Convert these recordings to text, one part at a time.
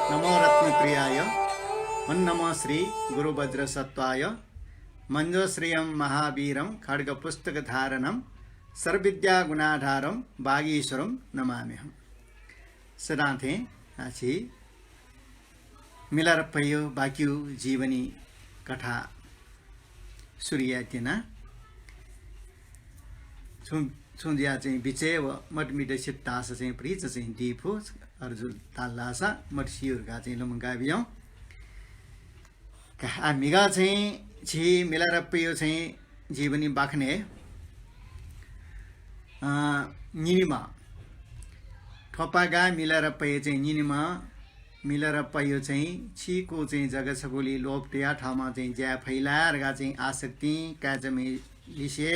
नमो रत्नप्रियाय नमो श्री गुरुवज्रसत्वाय मंजोश्रियं महावीरं खड्गपुस्तकधारणं सर्वविद्यागुणाधारं वागीश्वरं नमाम्यहं। सदाथे आछि मिलरपयो बाक्यु जीवनी कथा सूर्यातिना छुंजिया चाहिँ बिचे व मटमिट सित्तास चाहिँ प्रिच चाहिँ दिफो अर्जुन तालासा मटसियुरगा चाहिँ लमगाबियौ का मिगा चाहिँ छि मिलरपयो चाहिँ जीवनी बाख्ने निनिमा ठोपागा मिलरपयो चाहिँ निनिमा मिलरपयो चाहिँ छिको चाहिँ जगछगोली लोपटिया ठाउँमा चाहिँ ज्या फैलारगा चाहिँ आसक्ति काजमे लिसे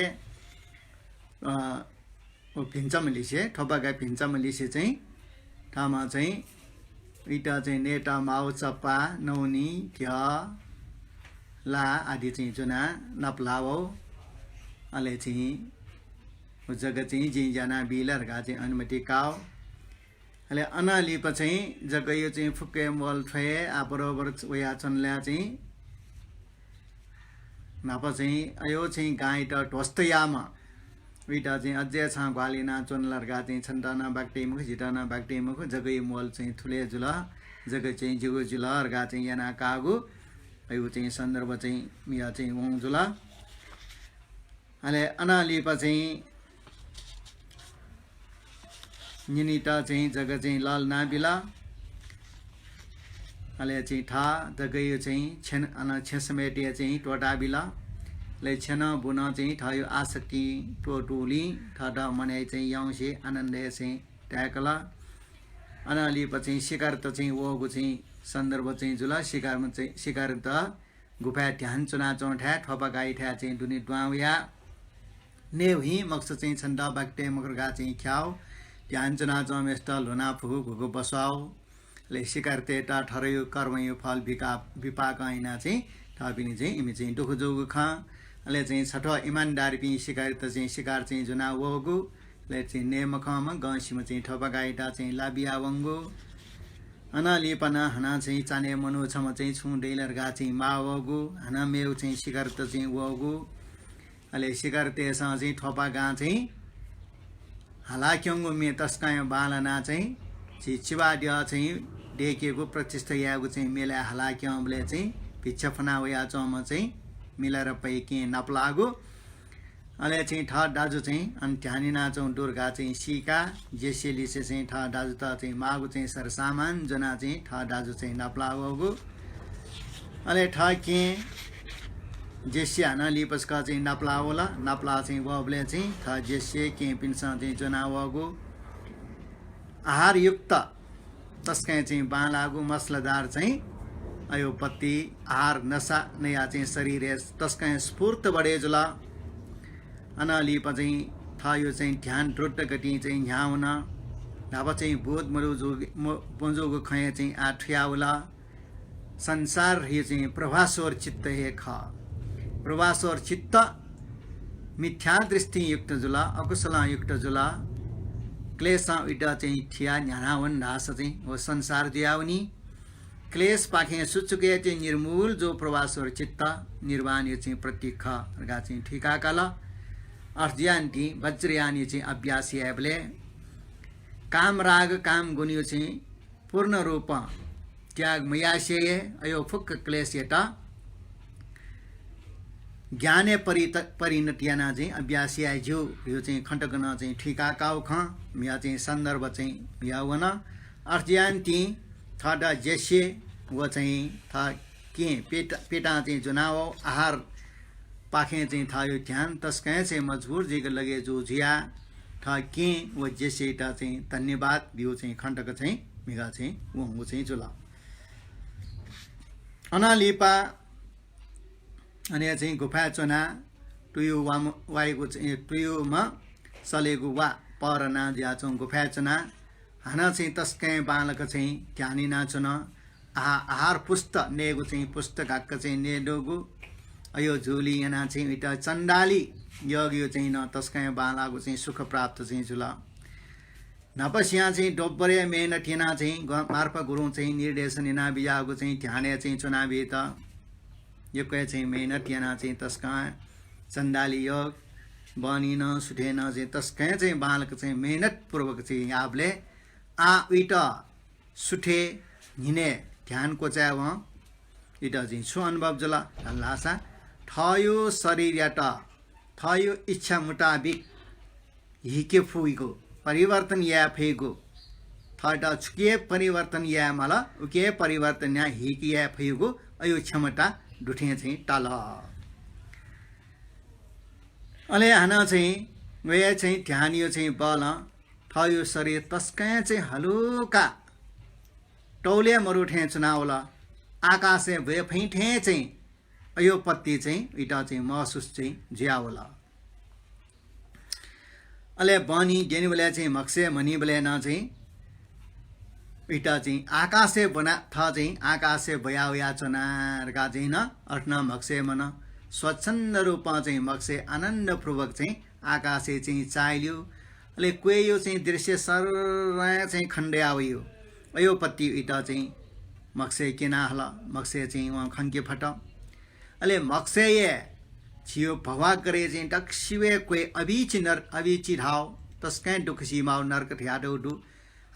भिन्छम लिसे ठोपागा भिन्छम लिसे चाहिँ ठाउँमा चाहिँ इटा चाहिँ नेटा माउ चप्पा नौनी घ्या ला आदि चाहिँ जुना नपलावो अले चाहिँ जग्गा चाहिँ जिजना बिलरगा चाहिँ अनुमति काव अले अनालिप चाहिँ जग्गा यो चाहिँ फुक्के मल ठे आ बरोबर वया चनल्या चाहिँ नाप चाहिँ अयो चाहिँ गाई त ढोस्तयामा विटा चाहिँ अझै छ ग्वालिना चोनलरगा चाहिँ छन्टाना बाक्टे मुख झिटाना बाक्टे मुख जग्गा मल चाहिँ थुले जुला जग्गा चाहिँ जिगो जुलरगा चाहिँ याना कागु अयो चाहिँ सन्दर्भ चाहिँ मिया चाहिँ वङ जुला अले अनालिप चाहिँ निनिटा चाहिँ जग्गा चाहिँ लाल नाबिला अले चाहिँ ठा जग्गा यो चाहिँ छेन अना छेसमेटिया चाहिँ टोटा बिला ले छेन बुना चाहिँ थायो आसक्ति टोटुली ठाटा मने चाहिँ यौसे आनन्दे चाहिँ ट्याकला अनाली पछि शिकार त चाहिँ वगु चाहिँ सन्दर्भ चाहिँ जुला शिकारमा चाहिँ शिकार त गुफा ध्यान चुना चौठा ठपा गाई ठ्या चाहिँ दुनी द्वाउया नेवही मक्स चाहिँ छन्दा बाक्टे मकरगा चाहिँ ख्याउ ध्यान चुना चमेष्ट लुना फुगु घुगु बसाउ ले शिकार तेटा ठरयो कर्मयो फल विपाक ऐना चाहिँ थापिनी चाहिँ इमी चाहिँ दुख जोगु खा ले चाहिँ छठ इमानदारी पि शिकार त चाहिँ शिकार चाहिँ जुना वगु ले चाहिँ नेमखमा गसिम चाहिँ ठपा गाईटा चाहिँ लाबिया वंगु अनालिपना हना चाहिँ चाने मनु छम चाहिँ छु डेलरगा चाहिँ मावगु हना मेउ चाहिँ शिकार त चाहिँ वगु अले शिकार तेसा चाहिँ ठपा गा चाहिँ हालाक्यंगु मे तस्काय बालना चाहिँ चिचिवाड्य चाहिँ डेकेको प्रतिष्ठा यागु चाहिँ मेला हालाक्यंले चाहिँ भिक्षफना वया चम चाहिँ मिलाएर पैके नपलागु अले चाहिँ ठ दाजु चाहिँ अनि ध्यानिना चाहिँ दुर्गा चाहिँ सिका जेसेलिसे चाहिँ ठ दाजु त चाहिँ मागु चाहिँ सर सामान जना चाहिँ ठ दाजु चाहिँ नपलागु अले ठ के जेसे हना लिपसका चाहिँ नपलावला नपला चाहिँ वबले चाहिँ थ जेसे के पिन्सा चाहिँ जना वगु आहार युक्त तस्कै चाहिँ बालागु मसलादार चाहिँ अयो पत्ती आहार नशा नया चाहिँ शरीर तस्कै स्फूर्त बढे जुला अनालिप चाहिँ थायो चाहिँ ध्यान द्रुत गति चाहिँ ह्याउन ढाबा चाहिँ बोध मरुजोगु खय चाहिँ आठ्याउला संसार हे चाहिँ प्रभासोर चित्त हे ख प्रभासोर चित्त मिथ्या दृष्टि युक्त जुला अकुशला युक्त जुला क्लेशा इटा चाहिँ ठिया न्यानावन ढास चाहिँ वो संसार दियाउनी क्लेश पाखे सुचुके चाहिँ निर्मूल जो प्रवासोर चित्त निर्वाण यो चाहिँ प्रतीक गा चाहिँ ठिका काला अर्ज्यान्ति वज्रयानी चाहिँ अभ्यासी एबले काम राग काम गुनियो चाहिँ पूर्ण रूप त्याग मयाशे अयो फुक क्लेश यता ज्ञाने परिणतियाना चाहिँ अभ्यासी आइजो यो चाहिँ खण्डकन चाहिँ ठिका काउ ख मिया चाहिँ सन्दर्भ चाहिँ मियावन अर्ज्यान्ति थडा जेसे वो चाहिँ था के पेटा चाहिँ जुनाव आहार पाखे चाहिँ थायो ध्यान तस्कै चाहिँ मजबूर जिग लगे जो झिया था के वो जेसेटा चाहिँ धन्यवाद बिउ चाहिँ खण्डक चाहिँ मिगा चाहिँ वंगु चाहिँ जुला अनालिपा अनि चाहिँ गुफा चुना टुयु वाइगु चाहिँ टुयुमा सलेगु वा परना ज्या चाहिँ गुफा चुना हाना चाहिँ तस्कै बालक चाहिँ ध्यानिना चुन आहार पुस्त नेगु चाहिँ पुस्तक हक्क चाहिँ नेडोगु अयो झुली याना चाहिँ इटा चण्डाली योग यो चाहिँ न तस्कै बालागु चाहिँ सुख प्राप्त चाहिँ जुला नपस्या चाहिँ डोब्बरे मेहनतिना चाहिँ मार्फत गुरुङ चाहिँ निर्देशनिना बिजाको चाहिँ ध्याने चाहिँ चुनावी त यो चाहिँ मेहनतिना चाहिँ तस्का चन्दाली योग बनिन सुठेन चाहिँ तस्कै चाहिँ बालक चाहिँ मेहनतपूर्वक चाहिँ आपले उइट सुठे हिने ध्यानको चाहिँ वहाँ इट चाहिँ छु अनुभव जला लासा थयो शरीरबाट थयो इच्छा मुताबिक हिके फुइको परिवर्तन या फेगो थट छुके परिवर्तन या मला उके परिवर्तन या हिके या फेगो अयो क्षमता डुठे चाहिँ तल अले हाना चाहिँ वे चाहिँ ध्यान यो चाहिँ बल थयो शरीर तस्कै चाहिँ हलुका टौले मरुठे चुनावला आकाशे वे फैठे चाहिँ अयो पत्ती चाहिँ इटा चाहिँ महसुस चाहिँ ज्यावला अले बनी गेनी बोले चाहिँ मक्से मनी बोले न चाहिँ इटा चाहिँ आकाशे बना था चाहिँ आकाशे बयाव याचनारका चाहिँ न अर्थन मक्से मन स्वच्छन्द रूपमा चाहिँ मक्से आनन्दपूर्वक चाहिँ आकाशे चाहिँ चाल्यो अले कोही यो चाहिँ दृश्य सर चाहिँ खण्डे आयो अयो पत्ती इटा चाहिँ मक्से किना हल मक्से चाहिँ वहाँ खन्के फट अले मक्से ये छियो भवा करे चाहिँ टक्सिवे कोही अभिची ढाव तस्कै दुखसी माउ नर्क ठ्याडो डु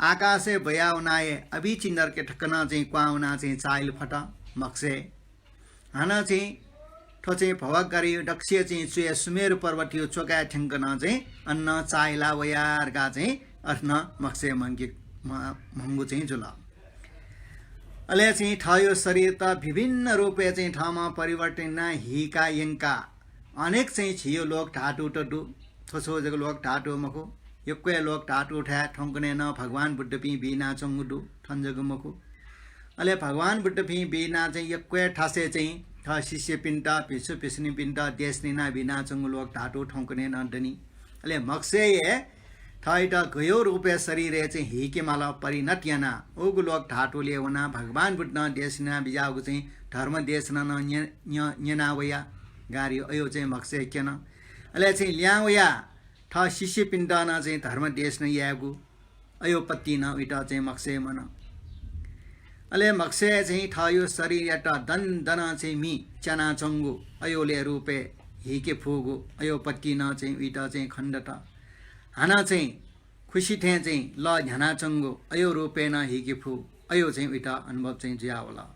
आकाशे भयाउनाए अभिची नर्के ठक्कना चाहिँ क्वाउना चाहिँ चाइल फट मक्से हाना चाहिँ ठो चाहिँ भवा गरी डक्सिए चाहिँ चुए सुमेर पर्वतियो चोका ठ्याङ्कना चाहिँ अन्न चाइला वयारका चाहिँ अर्न मक्से मंगे महँगो चाहिँ जुल अले चाहिँ ठयो शरीर त विभिन्न रूपे चाहिँ ठाउँमा परिवर्तन हिका यङ्का अनेक चाहिँ छियो लोक ढाटो टडु छोछो जग लोक ढाटो मखो यक्वे लोक ढाटो उठा ठोंकने न भगवान बुद्ध पी बिना चंगुडु ठन्जग मखो अले भगवान बुद्ध पी बिना चाहिँ यक्वे ठासे चाहिँ ठ शिष्य पिन्टा पिसु पिसनी पिन्टा देशनिना बिना चंगु लोक ढाटो ठोंकने न डनी अले मक्से ये थाइटा गयो रूपे शरीर चाहिँ हिके माला परिणत याना ओगु लोक ढाटोले वना भगवान बुद्ध देशना बिजागु चाहिँ धर्म देशना न न्यनावया गारी अयो चाहिँ मक्से केन अले चाहिँ ल्यावया ठ शिष्य पिण्डना चाहिँ धर्म देश न यागु अयो पत्ती न इटा चाहिँ मक्से मन अले मक्से चाहिँ ठयो शरीर याटा दन दना चाहिँ मी चना चंगु अयोले रूपे हिके फुगु अयो पत्ती न चाहिँ इटा चाहिँ खण्डट हाना चाहिँ खुसी थे चाहिँ ल झना चंगु अयो रूपे न हिके फु अयो चाहिँ इटा अनुभव चाहिँ ज्यावला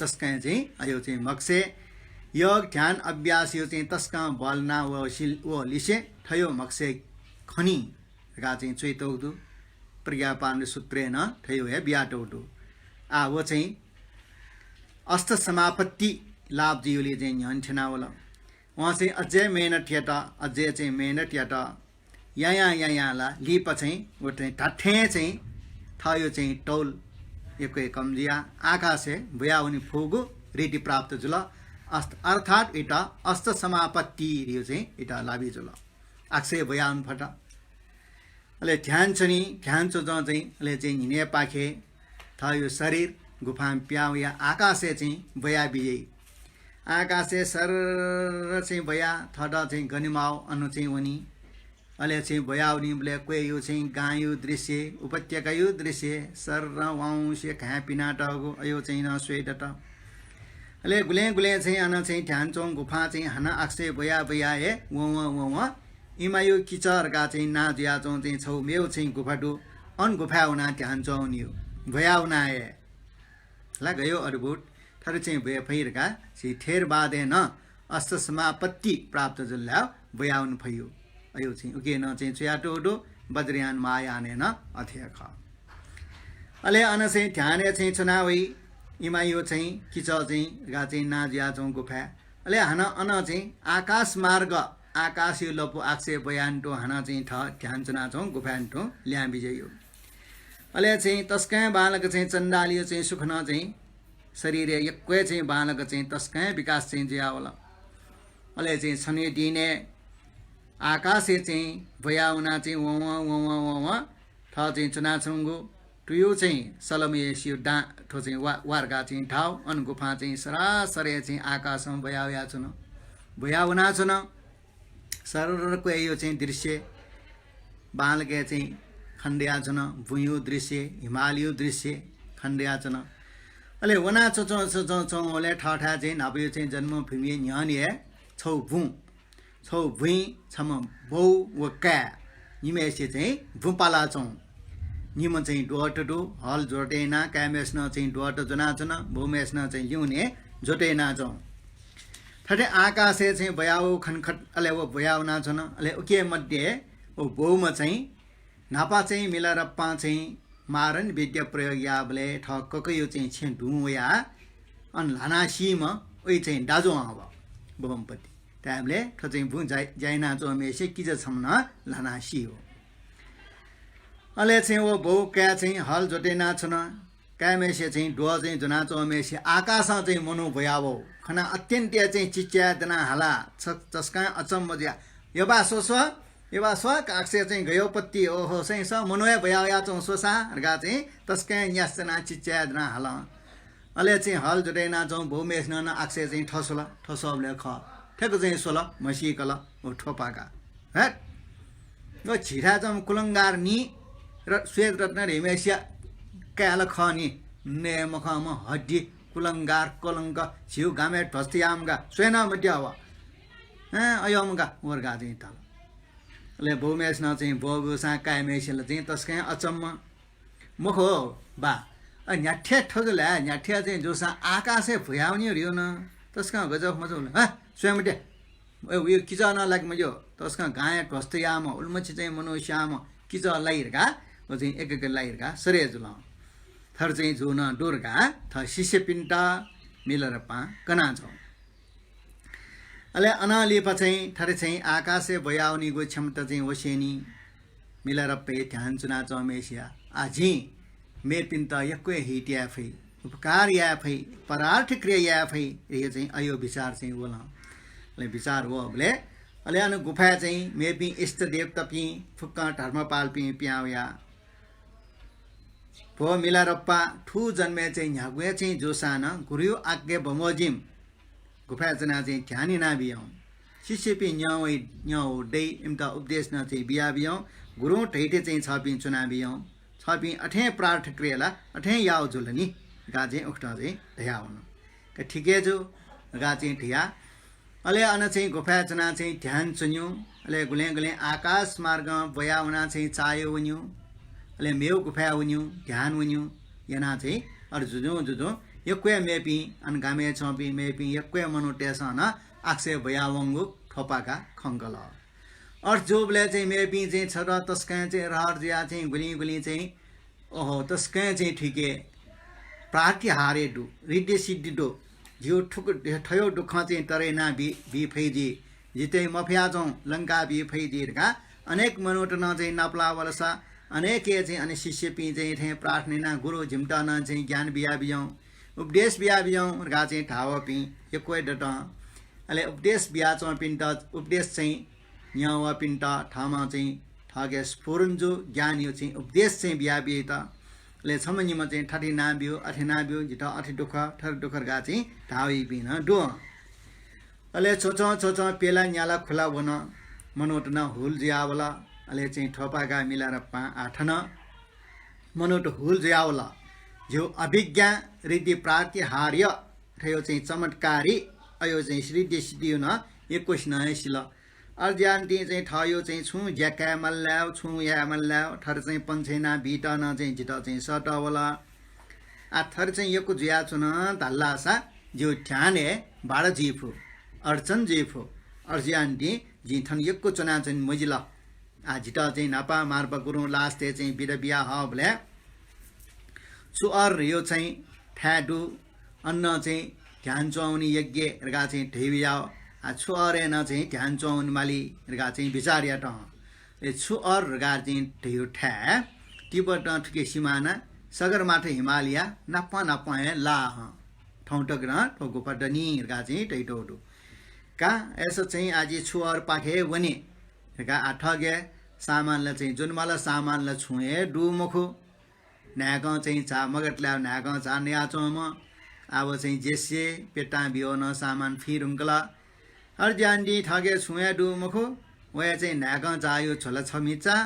तस्कै चाहिँ अयो चाहिँ मक्से योग ध्यान अभ्यास यो चाहिँ तस्का बलना वो लिसे ठयो मक्से खनी गा चाहिँ चैतौदु प्रज्ञापान सूत्रे न ठयो है बियाटौदु आ वो चाहिँ अष्ट समापत्ति लाभ जियोले चाहिँ न्यन्ठना होला वहाँ चाहिँ अझै मेहनत याटा अझै चाहिँ मेहनत याटा या ला लिप चाहिँ वो चाहिँ ठठे चाहिँ ठयो चाहिँ टौल एकै कमजिया आकाशे भया उनी फुगु रेडी प्राप्त जुल अर्थात इटा अष्ट समापत्ति रियो चाहिँ इटा लाभी जुल अक्षय भयाउन फटा अले ध्यान छनी ध्यान चो चाहिँ अले चाहिँ हिने पाखे थयो शरीर गुफा प्याउ या आकाशे चाहिँ भया बिजय आकाशे सर चाहिँ भया थडा चाहिँ गनिमाउ अनु चाहिँ वनी अले चाहिँ भयाउनी बोले कोही यो चाहिँ गायु दृश्य उपत्यका यो दृश्य सर वाउँसे घा पिनाटगो अयो चाहिँ न स्वेट अले गुले गुले चाहिँ अन चाहिँ ध्यान चोङ गुफा चाहिँ हना अक्षय भया भया ए वो इमा यो किचरका चाहिँ ना जिया चोङ चाहिँ छौ मेउ चाहिँ गुफाटु अन गुफा हुना ध्यान चोङ नियो भया हुना ए ला गयो अद्भुत थर चाहिँ भया फैरका चाहिँ थेर बादे न अष्ट समापत्ति प्राप्त जुल्ला भया हुन फयो अयो चाहिँ उके न चाहिँ चयाटो डो बद्रियान माया ने न अध्यख अले अन चाहिँ ध्यान चाहिँ चुनावी इमा यो चाहिँ किच चाहिँ गा चाहिँ नाजिया चौँ गुफा अले हाना अन चाहिँ आकाश मार्ग आकाश यो लपु आक्षे बयान्टो हाना चाहिँ ध्यान चुना चौँ गुफान्टो ल्या बिजयो अले चाहिँ तस्कै बालक चाहिँ चण्डालियो चाहिँ सुखन चाहिँ शरीर एक्कै चाहिँ बालक चाहिँ तस्कै विकास चाहिँ ज्यावला अले चाहिँ छने दिने आकाशे चाहिँ भयाउना चाहिँ वहाँ ठ चाहिँ चुना चौँगो टुयो चाहिँ सलमेसियो डा ठो चाहिँ वार्गा चाहिँ ठाउँ अन गुफा चाहिँ सरासरे चाहिँ आकाशमा भयाउया छुन सर को यो चाहिँ दृश्य बालके चाहिँ खण्डिया छन् भुइँ दृश्य हिमालय दृश्य खण्डिया छन् अहिले वना चौले ठठा चाहिँ नाप्यो चाहिँ जन्मभूमि न्यानिए छौ भुइँ छम बौ व क्या निमेसे चाहिँ भुपाला चौँ निम चाहिँ डोटो हल जोटेना क्यामेस्न चाहिँ डोटो जनाचन भूमेस्न चाहिँ ल्युने जोटेना चौँ ठटे आकाशे चाहिँ बयाउ खनखट अले वो बयाउ नाचन अले उके मध्ये ओ बौमा चाहिँ नापा चाहिँ मिलारप्पा चाहिँ मारन विद्या प्रयोग याबले ठक्कको यो चाहिँ छे ढुया अन लानासीमा ओइ चाहिँ दाजो आव बमपति टाइमले ठ चाहिँ भु जाइना जो मेसे किज छम्न लानासी हो अले चाहिँ वो बौ क्या चाहिँ हल जोटेना छन क्यामेसे चाहिँ डो चाहिँ जना चो मेसे आकाश चाहिँ मनु भयावो खना अत्यन्त चाहिँ चिच्या दना हाला चस्का अचम्मज्या यबा सोस यबा स्व काक्से चाहिँ गयोपत्ति ओहो चाहिँ स मनोय भया चौँ सोसा रगा चाहिँ तस्कै न्यासना चिच्या दना हाला अले चाहिँ हल जोटेना चौँ भूमेश न आक्से चाहिँ ठसोला ठसोले ख ठेक चाहिँ सोला मसिकला ओ ठोपाका हट यो छिरा चाहिँ कुलंगार नि र श्वेत रत्न रेमेसिया काल खनी ने मखम हड्डी कुलंगार कलंक छिउ गामे ठस्तियामगा स्वेना मड्यावा अयमगा वर्गा चाहिँ तल ले भूमेश न चाहिँ बोगुसा कायमेसिल चाहिँ तस्कै अचम्म मुखो बा न्याठ्या ठगला न्याठ्या चाहिँ जोसा आकाशे भुयाउने रियो न तस्का गजब मजो ह स्वयंटे उयो किचा नलाग मजो तस्का गाय ठस्तियाम उल्मछि चाहिँ मनुष्याम किचा लाइरगा वो चाहिँ एक लाइरगा सरे जुला थर चाहिँ जुन दुर्गा थ शिष्य पिन्टा मिलरपा कना छ अले अनालिपा चाहिँ थर चाहिँ आकाशे बयाउनीको क्षमता चाहिँ वसेनी मिलरपे ध्यान चुना चमेसिया आजी मे पिन्ता यक्वे हिटिया फै उपकार या फै परार्थ क्रिया या फै यो चाहिँ अयो विचार चाहिँ बोला ले विचार हो अबले अले अन गुफा चाहिँ मेपी इष्ट देवता पि फुक्का धर्मपाल पि प्याउया भो मिलारप्पा ठु जन्मे चाहिँ न्यागुए चाहिँ जोसान गुरु आज्ञा बमोजिम गुफा जना चाहिँ ध्यानी नाबियौ शिष्य पि न्याउ डे इमता उपदेश न चाहिँ बिया बियौ गुरु ठैटे चाहिँ छपिन चुनाबियौ छपिन अठे प्रार्थ क्रियाला अठे याउ जुलनी गा चाहिँ उक्टा चाहिँ ढया हुनु के ठिकै जो गा चाहिँ ढया अले अन चाहिँ गुफा जना चाहिँ ध्यान चुन्यु अले गुले आकाश मार्ग बया हुना चाहिँ चायो उन्यु अले मेउ गुफा उन्यु ध्यान उन्यु yana चाहिँ अर जुजो यक्वे मेपी अनगामे छपी मेपी यक्वे मनुटेसा न आक्से भयावंगु ठोपाका खंगल और जोबले चाहिँ मेपी चाहिँ छरा तस्कै चाहिँ रहर जिया चाहिँ गुली चाहिँ ओहो तस्कै चाहिँ ठिके प्रार्थी हारे दु रिडे सिद्धि दु जिउ ठुक ठयो दुख चाहिँ तरेना बी फैजी जिते मफिया चाहिँ लंका बी फैजी का अनेक मनोटना चाहिँ नपला वलसा अनेक चाहिँ अनि शिष्य पी चाहिँ थे प्रार्थना गुरु झिमटा न चाहिँ ज्ञान बिया बियौ उपदेश बिया बियौ गा चाहिँ ठाव पी यक्वे डट अले उपदेश बिया चाहिँ पिन्ट उपदेश चाहिँ न्यावा पिन्ट ठामा चाहिँ ठगे स्फुरन्जु ज्ञान यो चाहिँ उपदेश चाहिँ बिया बिए त ले छमनिमा चाहिँ ठठी नाबियो अठे नाबियो जिता अठे दुख ठर दुखर गा चाहिँ ढावी बिन डो अले छोचो पेला न्याला खुला वन मनोट न हुल जियावला अले चाहिँ ठोपागा मिलाएर आठन मनोट हुल जियावला जो अभिज्ञा रिद्धि प्रार्थी हार्य थयो चाहिँ चमत्कारी अयो चाहिँ श्रीदि सिद्धि न 21 नयसिल अर्जान्ती चाहिँ ठयो चाहिँ छु ज्याका मल्ल्याउ छु या मल्ल्याउ थर चाहिँ पन्छेना बिटा न चाहिँ जिता चाहिँ सटवला आ थर चाहिँ यको जुया छु न धल्लासा जो ध्याने बाड जीफु अर्चन जीफु अर्जान्ती जिथन यको चना चाहिँ मजिला आ जिता चाहिँ नापा मार्प गुरु लास्टे चाहिँ बिर बिया हबले सुअर यो चाहिँ ठ्याडु अन्न चाहिँ ध्यान चौनी यज्ञ रगा चाहिँ ढेविया आ छुअरे न चाहिँ ध्यान चौन माली रगा चाहिँ विचार्या ट ए छुअर रगा चाहिँ ढेउ ठ्या तिब्बत ठुके सिमाना सगरमाथा हिमालय नाप्पा ला ठौटक न ठोको पडनी रगा चाहिँ टैटोडु का यसो चाहिँ आज छुअर पाखे वने रगा आठगे सामानले चाहिँ जुनमाला सामानले छुए डुमुखु नागा चाहिँ चा मगटल्या नागा चा न्या चोम अब चाहिँ जेसे पेटा बियो न सामान फिरुङ्गला अर्जान्डी ठगे छुए डुमुखु वया चाहिँ नागा जायो छोला छमिचा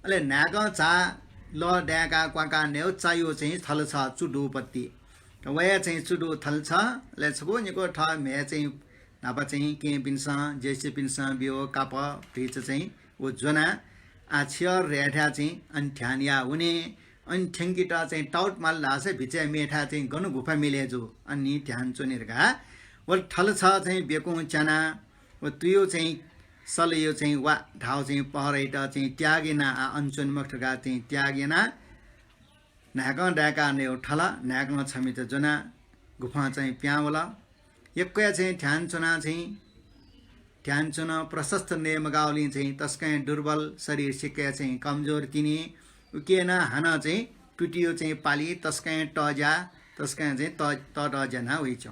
अहिले नाग चा ल ड्याका क्वाका नेउ चायो चाहिँ थल छ चुडुपत्ति वया चाहिँ चुडु थल छ ले छको निको ठ मे चाहिँ नापा चाहिँ के पिन्स जेसी पिन्स बियो काप फ्रिज चाहिँ उ जोना आछियर रेठा चाहिँ अन्ठ्यानिया हुने अनि ठ्याङ्किटा चाहिँ टाउट माल लासे भिचे मेठा चाहिँ गनु गुफा मिलेजु अनि ध्यान चुनिरका व ठल छ चाहिँ बेको चना व तुयो चाहिँ सलयो चाहिँ वा ढाउ चाहिँ पहरेटा चाहिँ त्यागेना अञ्चन मखटका चाहिँ त्यागेना नाग डाका ने ठला नाग छमित जना गुफा चाहिँ प्यावला एकया चाहिँ ध्यान चुना प्रशस्त नेमगावली चाहिँ तस्कै दुर्बल शरीर सिक्या चाहिँ कमजोर तिनी उकेना हाना चाहिँ टुटियो चाहिँ पाली तस्कै टजा तस्कै चाहिँ टजना होइछ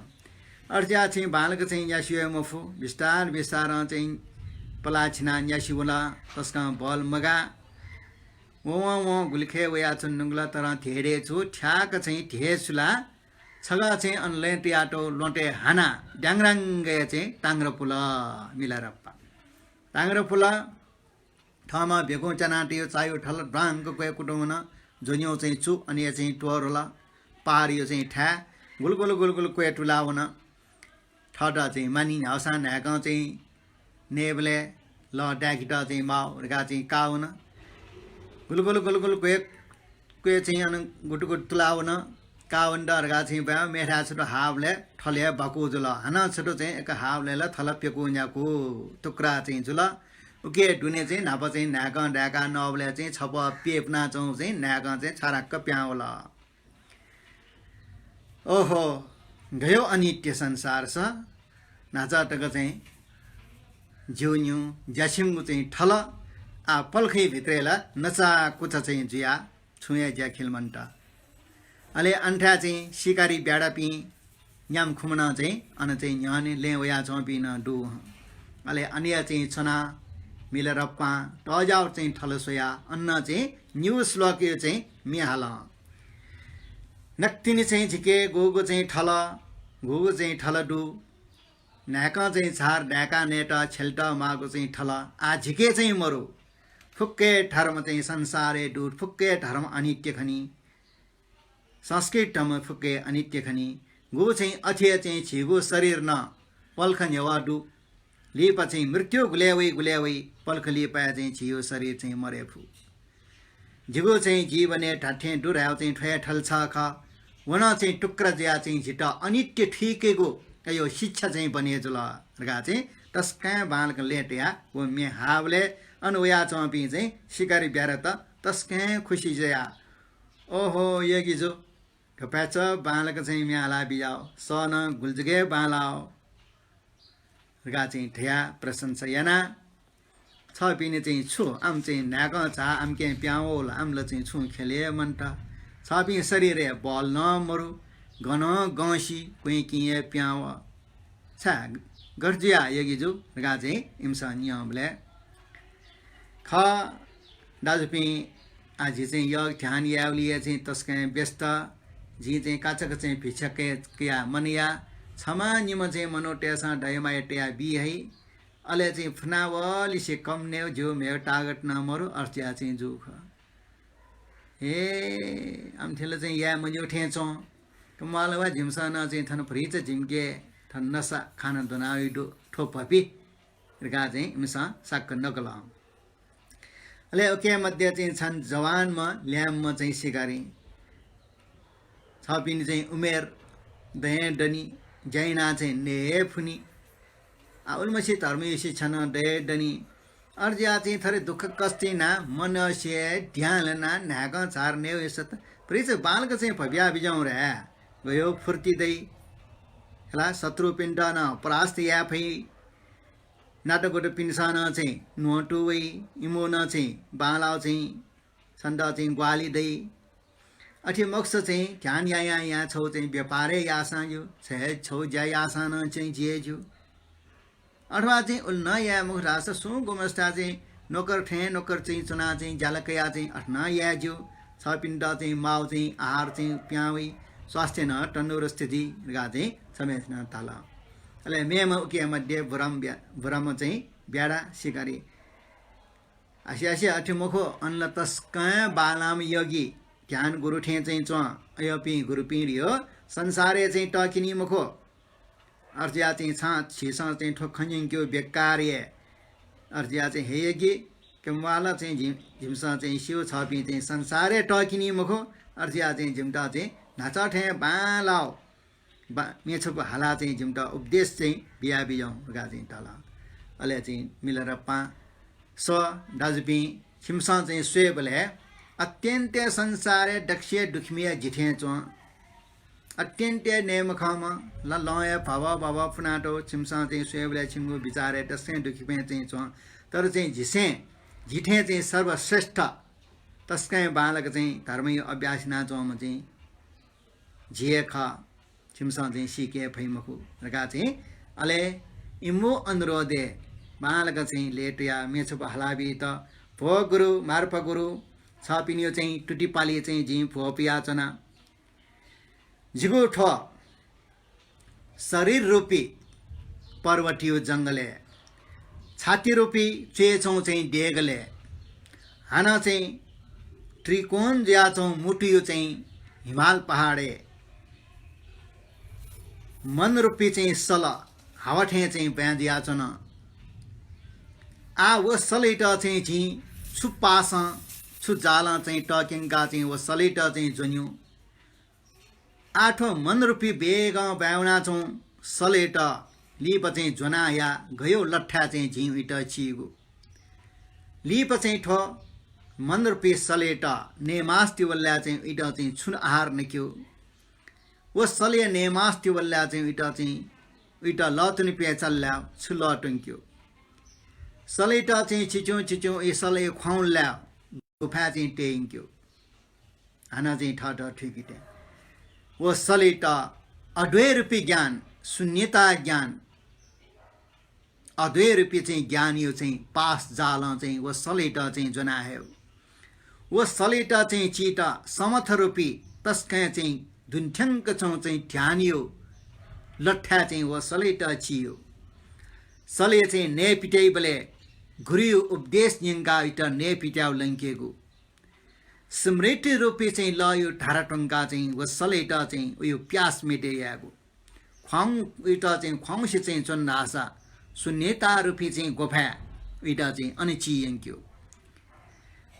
अर्जा चाहिँ बालक चाहिँ यासियो मफु बिस्तार बिस्तार चाहिँ पलाछिना यासिवला तस्का बल मगा व गुल्खे वया चुन्नुगला तर धेरै छु ठ्याक चाहिँ ठेसुला छगा चाहिँ अनलाइन टियाटो लोटे हाना ड्याङराङ गए चाहिँ टाङ्ग्रपुला मिलारप्पा टाङ्ग्रपुला ठामा भेगो चनाटियो चायो ठल ड्राङ्ग गए कुटुमन जोन्यो चाहिँ छु अनि यो चाहिँ टोरला पारियो चाहिँ ठ्या गुलगुल गुलगुल कोए टुलाउन ठटा चाहिँ मानि हसा न्याक चाहिँ नेबले ल ड्याकिटा चाहिँ माउ गा चाहिँ काउन गुलगुल गुलगुल कोए चाहिँ अन गुटुगुट तुलाउन कावन डरगा चाहिँ भयो मेठा छोटो हावले ठले भएको जुल हाना छोटो चाहिँ एक हावले ल थल पेको न्याको टुक्रा चाहिँ जुल उके डुने चाहिँ नाप चाहिँ नाक ढाका नवले चाहिँ छप पेप्ना चाहिँ नाक चाहिँ छराक्क प्याउल ओहो गयो अनित्य संसार छ नाचाटक चाहिँ जिउन्यु ज्यासिमु चाहिँ ठल आ पल्खै भित्रेला नचा कुछ चाहिँ जुया छुया ज्या खिलमन्टा अले अन्ठा चाहिँ सिकारी ब्याडा पि न्याम खुमना चाहिँ अन चाहिँ न्याने ले वया चौपि न डु अले अन्य चाहिँ छना मिलरप्पा टजाउ चाहिँ ठलसोया अन्न चाहिँ न्युज लक्यो चाहिँ मिहाल नक्तिनी चाहिँ झिके गोगो चाहिँ ठल गोगो चाहिँ ठल डु नाका चाहिँ छार ढाका नेटा छेल्टा मागो चाहिँ ठल आ झिके चाहिँ मरु फुक्के ठर्म चाहिँ संसारे डुर फुक्के ठर्म अनित्य खनी संस्कृतमा फुक्के अनित्य खनी गो चाहिँ अथिय चाहिँ छिगो शरीर न पल्ख नेवाडु लिपा चाहिँ मृत्यु गुल्यावै पल्ख लिपा चाहिँ छियो शरीर चाहिँ मरेफु झिगो चाहिँ जीवने ठाठे डुराउ चाहिँ ठया ठल छ ख वन चाहिँ टुक्रा ज्या चाहिँ झिटा अनित्य ठिकेको यो शिक्षा चाहिँ बने जुल रगा चाहिँ तस्का बालक लेट्या वो मे हावले अनुया चौपी चाहिँ सिकारी ब्यार त तस्का खुसी जया ओहो यगी जो ढपाच बालक चाहिँ म्याला बिजाओ सन गुल्जगे बालाओ रगा चाहिँ ठया प्रशंसा याना छ पिने चाहिँ छु आम चाहिँ नाग चा आम के प्याओल आमले चाहिँ छु खेले मन्टा छ पि शरीर बल न मरु घन गसी कोही किए प्याव छा गर्जिया यगी जो रगा चाहिँ इम्सा नियमले ख दाजुपि आज चाहिँ यग ध्यान यावलिए चाहिँ तस्कै व्यस्त जी चाहिँ काचक चाहिँ भिछके किया मनिया क्षमा निम चाहिँ मनोटेसा डयमायटिया बी है अले चाहिँ फनावली से कम ने जो मे टागट न मरु अर्चिया चाहिँ जुख हे आमथेले चाहिँ या मजो ठेचो कमालवा झिमसा न चाहिँ थन फ्रिज झिमके थन नसा खाना दोनाइ दो ठोपपी रगा चाहिँ मिसा साक नगला अले ओके मध्य चाहिँ छन जवान म ल्याम म चाहिँ सिकारी छपिन चाहिँ उमेर दहे डनी जैना चाहिँ ने फुनी उल्मसी धर्मसी छन दे डनी अर्जिया चाहिँ थरे दुख कस्ती ना मन से ध्यान ना नाग चार ने यसत प्रिच बालक चाहिँ भव्या बिजाउ रे गयो फुर्ती दई हला शत्रु पिण्ड न परास्त या फै नाटकोट पिन्सान चाहिँ नोटु वै इमो न चाहिँ बालाउ चाहिँ छन्द चाहिँ ग्वाली दई अठी मोक्ष चाहिँ ध्यान या छौ चाहिँ व्यापारे यासा यो छ छौ ज्या यासा न चाहिँ जेजु अथवा चाहिँ उल्न या मुख रास सु गुमस्ता चाहिँ नोकर ठे नोकर चाहिँ चुना चाहिँ जालकया चाहिँ अठना या जो छ पिण्ड चाहिँ माउ चाहिँ आहार चाहिँ प्याउई स्वास्थ्य न तन्दुरुस्ती गा चाहिँ समेट्न ताला अले मेम उके मध्ये भ्रम चाहिँ ब्याडा सिकारी आसियासी अठिमुखो अनल तस्कय बालाम योगी ज्ञान गुरु ठे चाहिँ च अयपि गुरु पिरियो संसारे चाहिँ टकिनी मुखो अर्जिया चाहिँ छ छिस चाहिँ ठोखन्यङ क्यो बेकार्य अर्जिया चाहिँ हेयगी केमवाला चाहिँ झिमस चाहिँ सिउ छपि चाहिँ संसारे टकिनी मुखो अर्जिया चाहिँ झिमटा चाहिँ नाचा ठे बालाउ मेछको हाला चाहिँ झिमटा उपदेश चाहिँ बिया बिजाउ गा चाहिँ तल अले चाहिँ मिलेर पा स दाजुपी खिमसा चाहिँ स्वेबले अत्यन्त संसारे दक्ष्य दुखमिया जिठे चो अत्यन्त नेम खम ल लय भव भव फुनाटो छिमसा चाहिँ स्वेबले छिमगु विचारे दक्ष्य दुखिमे चाहिँ चो तर चाहिँ जिठे चाहिँ सर्वश्रेष्ठ तस्कै बालक चाहिँ धर्मै अभ्यास नाचोमा चाहिँ झिए ख छिमसा चाहिँ सिके फैमखु रगा चाहिँ अले इमु अनुरोधे बालक चाहिँ लेटया मेछो हलाबी त भो गुरु मार्फ गुरु छ पिनियो चाहिँ टुटीपाली चाहिँ झि फोपिया चना जिगु ठो शरीर रूपी पर्वटियो जंगले छाती रूपी चेचौं चाहिँ डेगले हाना चाहिँ त्रिकोण ज्याचौं मुटियो चाहिँ हिमाल पहाडे मन रूपी चाहिँ सल हावाठे चाहिँ ब्याजिया चन आ वो सलेट चाहिँ झि छुपास छु जाला चाहिँ टकिङका चाहिँ वो सलेट चाहिँ जोन्यु आठो मन रूपी बेग ब्याउना चौं सलेट लिप चाहिँ जोनाया गयो लट्ठा चाहिँ झि इट छिगु लिप चाहिँ ठो मन रूपी सलेट नेमास्ति वल्ला चाहिँ इट चाहिँ छुन आहार नक्यो वो सले नेमास्ति वल्ला चाहिँ इट लतुनि पे चल्ला छु लटुङ्क्यो सलेट चाहिँ छिचो ए सले खुवाउला गुफा चाहिँ टेङ्क्यो हाना चाहिँ ठट ठिकिटे वो सलेट अद्वै रूपी ज्ञान शून्यता ज्ञान अद्वै रूपी चाहिँ ज्ञान यो चाहिँ पास जाल चाहिँ वो सलेट चाहिँ जनायो वो सलेट चाहिँ चिट समथ रूपी तस्कै चाहिँ दुन्ठ्याङ्क चाहिँ ध्यानियो लट्ठा चाहिँ वो सलेट छियो सले चाहिँ ने पिटाइ बले गुरु उपदेश निंगा इट ने पिट्याउ लङ्केगु स्मृति रूपी चाहिँ ल यो ढाराटङ्का चाहिँ वो सलेट चाहिँ उयो प्यास मेटेयागु ख्वाङ इट चाहिँ ख्वाङसे चाहिँ चन्न आशा शून्यता रूपी चाहिँ गोफा इट चाहिँ अनिचियङ्क्यो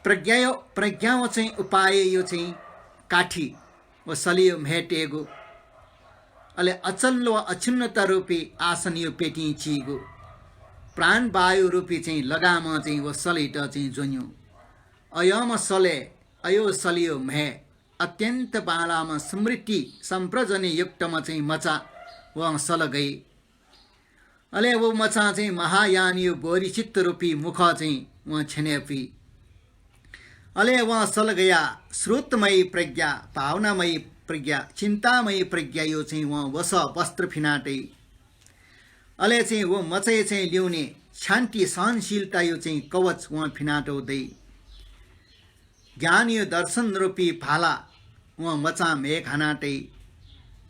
प्रज्ञा चाहिँ उपाय यो चाहिँ काठी वो सलियो मेटेगु अले अचल व अछिन्नता रूपी आसन यो पेटी चीगु प्राण वायु रूपी चाहिँ लगाम चाहिँ वो सलेट चाहिँ जोन्यो अयम सले अयो सलियो मे अत्यन्त बालामा स्मृति सम्प्रजने युक्तमा चाहिँ मचा व सल गई अले वो मचा चाहिँ महायान यो बोरी चित्त रूपी मुख चाहिँ व छनेपी अले वहाँ सल गया श्रुतमयी प्रज्ञा भावनामयी प्रज्ञा चिन्तामयी प्रज्ञा यो चाहिँ वहाँ वस वस्त्र फिनाटै अले चाहिँ वो मचै चाहिँ ल्याउने शान्ति सहनशीलता यो चाहिँ कवच वहाँ फिनाटौदै ज्ञान यो दर्शन रूपी भाला वहाँ मचा मेघ हानाटै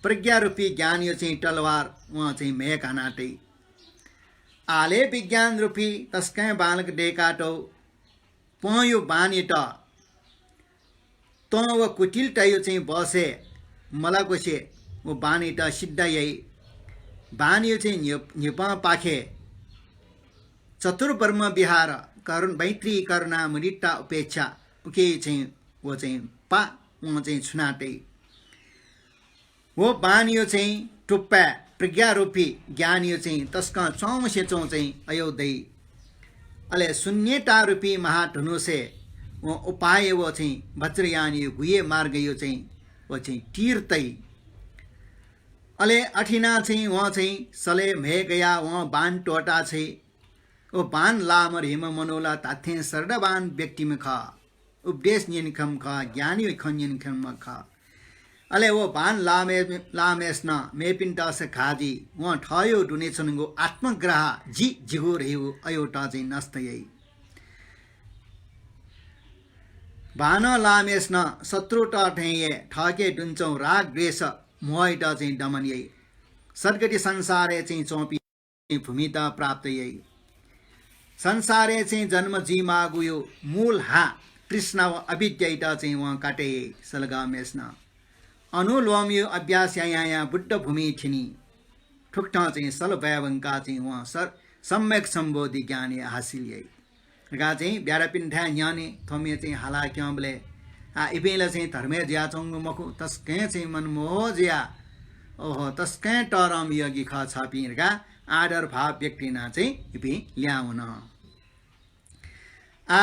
प्रज्ञा रूपी ज्ञान यो चाहिँ टलवार वहाँ चाहिँ मेघ हानाटै आले विज्ञान रूपी तस्कै बालक डेकाटौ पयो बानी त व कुटिल यो चाहिँ बसे मलाको छे वो बानी त सिद्ध यही बानी यो चाहिँ निपा पाखे चतुर्वर्म विहार करुण मैत्री करुणा मुदिता उपेक्षा उके चाहिँ वो चाहिँ पा वहाँ चाहिँ छुनाटै वो बानी यो चाहिँ टुप्पा प्रज्ञा रूपी ज्ञान यो चाहिँ तस्का चौँ चाहिँ अयोध्यै अले शून्यता रूपी महाधनुषे वो उपाय वो चाहिँ वज्रयान यो गुये मार्ग यो चाहिँ वो चाहिँ तीर्तै अले अठिना चाहिँ वहाँ चाहिँ सले मे गया वहाँ बान टोटा छै वो बान लामर हिम मनोला ताथे सरडबान व्यक्ति में खा उपदेश नियनखम खा ज्ञानी खन्यन खम खा अले वो बान लामेस न मेपिन्टा से खाजी वहाँ ठयो डुने छनको आत्मग्रह जी जिगो रह्यो अयोटा चाहिँ नस्तयै बान लामेस न शत्रुटा ठेये ठके डुन्छौ राग द्वेष मोहटा चाहिँ दमनयै सद्गति संसारे चाहिँ चौपी भूमिता प्राप्त यही संसारे चाहिँ जन्म जीमा गयो मूल हा कृष्ण अविद्याइटा चाहिँ उहाँ काटे सलगा मेस्न अनुलोम यो अभ्यास यहाँ बुद्ध भूमि छिनी ठुक्टा चाहिँ सल भयवंका चाहिँ उहाँ सम्यक सम्बोधि ज्ञानी हासिल यही गा चाहिँ ब्यारापिन्ठा ज्ञानी थमे चाहिँ हाला क्याम्बले इबेला चाहिँ धर्मे ज्या चंग मखु तस्कै चाहिँ मनमोह ज्या ओहो तस्कै टरम यगी ख छापिरगा आदर भाव व्यक्तिना चाहिँ इबे ल्याउन आ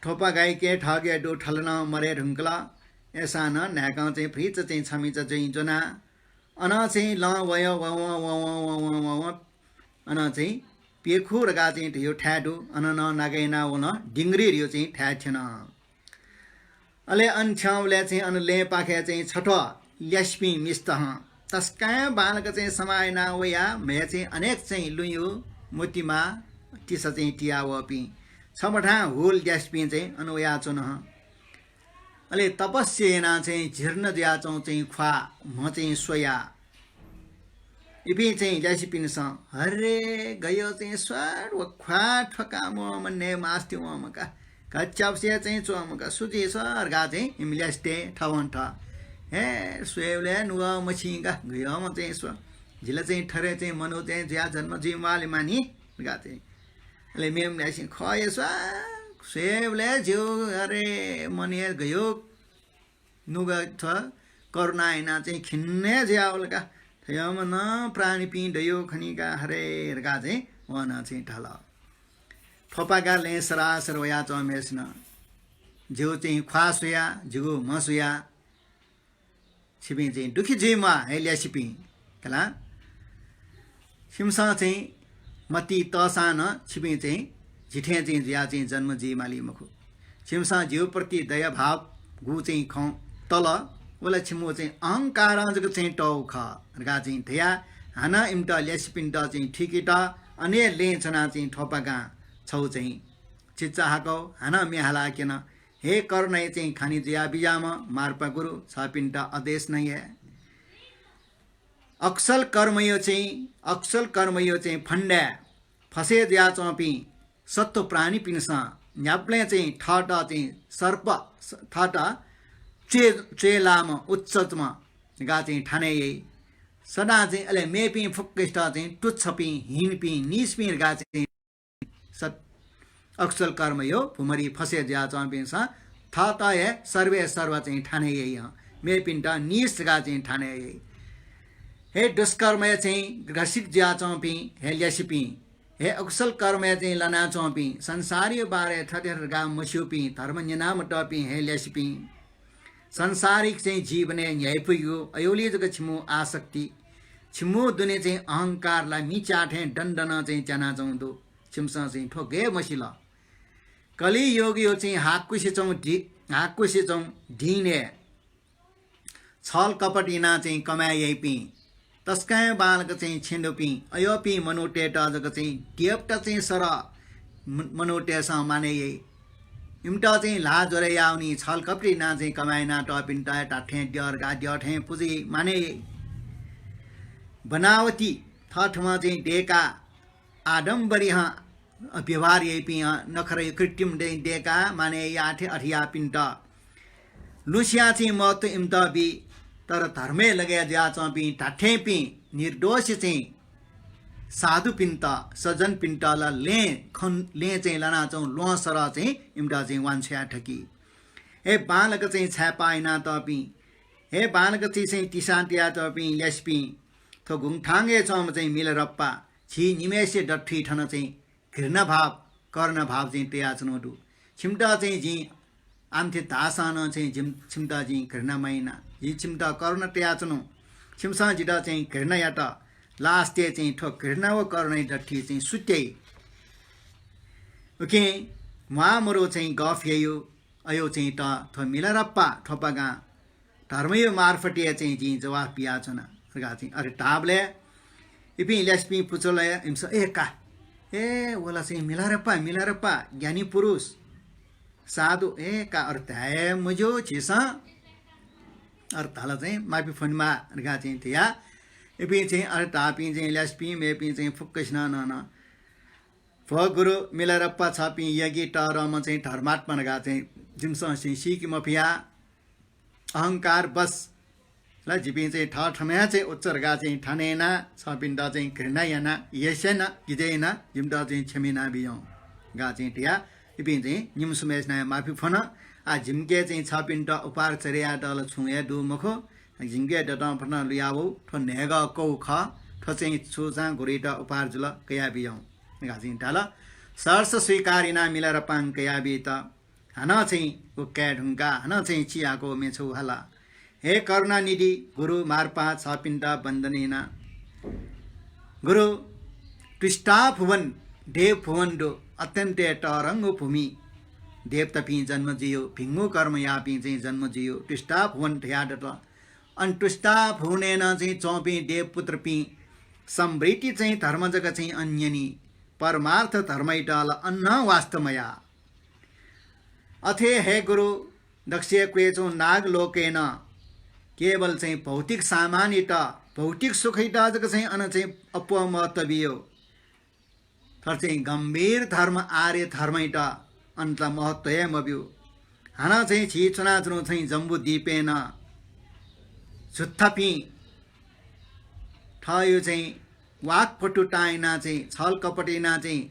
ठोपा गाई के ठगे डो ठलन मरे ढुङ्कला ऐसा न नागा चाहिँ फ्रिच चाहिँ छमिच चाहिँ जना अन चाहिँ ल वय व अन चाहिँ पेखु रगा चाहिँ यो ठ्याडु अन न नागैना वन डिङ्ग्री यो चाहिँ ठ्या थिएन अले अनछ्याउले चाहिँ अनले पाखे चाहिँ छठ ल्यास्पी मिस्त तस्का बालक चाहिँ समायना वया मे चाहिँ अनेक चाहिँ लुयो मोतीमा टिस चाहिँ टिया वपी छमठा होल ल्यास्पी चाहिँ अनुया चुन अले तपस्येना चाहिँ झिर्न ज्याचौँ चाहिँ ख्वा म चाहिँ सोया इपी चाहिँ ल्यासिपिनस हरे गयो चाहिँ स्वार व ख्वा ठका म मन्ने मास्ति मका कच्चाप्से चाहिँ चोमका सुजी सरगा चाहिँ इमल्यास्टे ठवन्ठ हे सोयले नुवा मछिगा गयो म चाहिँ स्व झिला चाहिँ ठरे चाहिँ मनु चाहिँ ज्या जन्म जीवाले मानी गा चाहिँ ले मेम ल्यासि खय स्व सोयले ज्यो अरे मनिया गयो नुगा छ करुणाइना चाहिँ खिन्ने ज्यावलका थयम न प्राणी पिण्डयो खनिका हरे गा चाहिँ वना चाहिँ ठला थोपाका ले सरासर वया चमेस्न जो चाहिँ ख्वासुया जुगु मसुया छिपी चाहिँ दुखी जीमा हेल्या छिपी कला सिमसा चाहिँ मती तसान छिपी चाहिँ झिठे चाहिँ ज्या चाहिँ जन्म जीमाली मखु सिमसा जीव प्रति दया भाव गु चाहिँ ख तल ओला छिमो चाहिँ अहंकार जग चाहिँ टौ ख गा चाहिँ थया हाना इम्टा ल्यासिपिन्ट चाहिँ ठिकिट अने ले छना चाहिँ ठोपाका छौ चाहिँ चिच्चा हाकौ हाना मेहाला केन हे कर्णय चाहिँ खानी जिया बिजाम मार्पा गुरु छापिन्टा आदेश नै है अक्सल कर्मयो चाहिँ फण्डा फसे ज्या चौपी सत्व प्राणी पिनस न्याप्ले चाहिँ ठट चाहिँ सर्प ठट चे लाम उच्चतमा गा चाहिँ ठाने यही सदा चाहिँ अले मेपी फुक्किष्ट चाहिँ टुच्छपी हिनपी निस्पी गा चाहिँ सत अक्सल कर्म यो भुमरी फसे ज्या चम्पिन्छ थतय सर्वे सर्व चाहिँ ठाने यही मे पिन्टा निसगा चाहिँ ठाने यही हे दुष्कर्म चाहिँ घसिक ज्या चम्पी हे ल्यासिपी हे अक्सल कर्म चाहिँ लना चम्पी संसारी बारे ठटेर गा मस्युपी धर्म नाम टपी हे ल्यासिपी संसारिक चाहिँ जीवने न्याय पुग्यो अयोली जग छिमु आसक्ति छिमु दुने चाहिँ अहंकारलाई मिचाठे दण्डन चाहिँ जना जाउँदो छिमसा चाहिँ ठोगे मसिला कली योग यो चाहिँ हाकुसी चौँ ढिने छल कपटिना चाहिँ कमाए पी तस्कै बालक चाहिँ छिन्डोपी अयोपी मनोटेट जग चाहिँ डेप्ट चाहिँ सर मनोटेस माने इम्टा चाहिँ ला जोरे आउनी छल कपटिना चाहिँ कमाएना टपिन्टा टाठे डर गा डठे पुजी माने बनावती थठमा चाहिँ डेका आडम्बरी व्यवहार यही पी नखरे कृत्रिम डेका माने याठे अठिया पिन्ट लुसिया चाहिँ मत इम्ता बी तर धर्मे लगे ज्या चपी टाठे पी निर्दोष चाहिँ साधु पिन्ट सजन पिन्ट ले चाहिँ लना चौ लो सर चाहिँ इम्टा चाहिँ वान्छ्या ठकी हे बालक चाहिँ छ्यापाइना तपी हे बालक चाहिँ तिसान्तिया तपी लेस्पी थो घुङठाङ्गे चम चाहिँ मिलरप्पा छि निमेषे डट्ठी ठन चाहिँ घृणा भाव कर्ण भाव चाहिँ त्याचनोडु छिम्टा चाहिँ जी आम्थे दासान चाहिँ छिम्टा जी घृणा महिना जी छिम्टा कर्ण त्याचनो छिम्सा जिडा चाहिँ घृणा याट लास्टे चाहिँ ठो घृणा व कर्ण डट्ठी चाहिँ सुत्यै ओके महामरो चाहिँ गफ ययो अयो चाहिँ त थो मिलरप्पा ठोपगा धर्मयो मार्फटिया चाहिँ जी जवाफ पियाचना गा चाहिँ अरे टाबले इपि लेस्पी पुचले इम्स एका ए वाला चाहिँ मिलारप्पा ज्ञानी पुरुष साधु ए का अर्थ है मुझो छिसा अर्थ हाल चाहिँ मापी फोनमा गा चाहिँ थिया इपि चाहिँ अर्थ तापी चाहिँ लेस्पी मेपी चाहिँ फुक्कस न गुरु मिलारप्पा छापी यगी टरमा चाहिँ धर्मात्मनगा चाहिँ जिमसँग चाहिँ सिकी मफिया अहंकार बस ल जिपी चाहिँ ठठम्या चाहिँ उच्चरगा चाहिँ ठानेना छपिन्द चाहिँ घृणायना येसेन गिजेना जिम्द चाहिँ छमिना बियौं गा चाहिँ टिया इपि चाहिँ निमसुमेसना माफी फन आ जिमके चाहिँ छपिन्द उपार चरिया दल छुए दु मखो जिमके दटम फन लियावो ठो नेगा कौ ख ठो चाहिँ छुजा गुरिटा उपार जुल कया बियौं गा चाहिँ टाल सर्स स्वीकारिना मिलेर पाङ कया बि त हन चाहिँ उक्या ढुङ्गा हन चाहिँ चियाको मेछौ हला हे करुणानिधि गुरु मार्पा छपिन्डा बन्दनेना गुरु त्रिष्टा भुवन देव भुवन डो अत्यन्ते टरङ्ग भूमि देव तपी जन्म जियो भिङ्गु कर्म यापी चाहिँ जन्म जियो त्रिष्टा भुवन ठ्याडट अनि त्रिष्टा भुवनेन चाहिँ चौपी देव पुत्र पी समृद्धि चाहिँ धर्म जग चाहिँ अन्यनी परमार्थ धर्मैटल अन्न वास्तवमया अथे हे गुरु दक्ष क्वेचो नाग लोकेन केवल चाहिँ भौतिक सामान्यत भौतिक सुखैट चाहिँ अन चाहिँ अपमहत्त्वियो तर चाहिँ गम्भीर धर्म आर्य धर्मैट अन्त महत्त्व मब्यो हन चाहिँ छि चुनाचुनो चाहिँ जम्बु दिपेन झुत्थपी ठयो चाहिँ वाकपटुटाइना चाहिँ छल कपटिना चाहिँ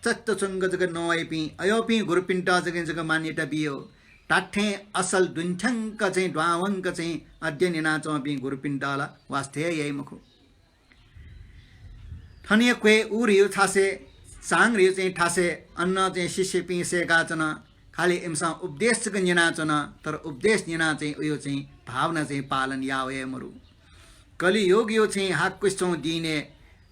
चत्त चुङ्ग जग नवाइपी अयोपी गुरुपिन्ट जग जग मान्यता बियो टाठे असल दुन्ठङ्क चाहिँ ड्वावङ्क चाहिँ अध्ययना चौपी गुरुपिण्डला वास्ते यही मुखो ठनिय क्वे उ रियो ठासे चाङ रियो चाहिँ ठासे अन्न चाहिँ शिष्य पिसे गाचन खाली एमसा उपदेश निनाचन तर उपदेश निना चाहिँ उयो चाहिँ भावना चाहिँ पालन यावे मरु कलियोग यो चाहिँ हाक क्वेश्चन दिने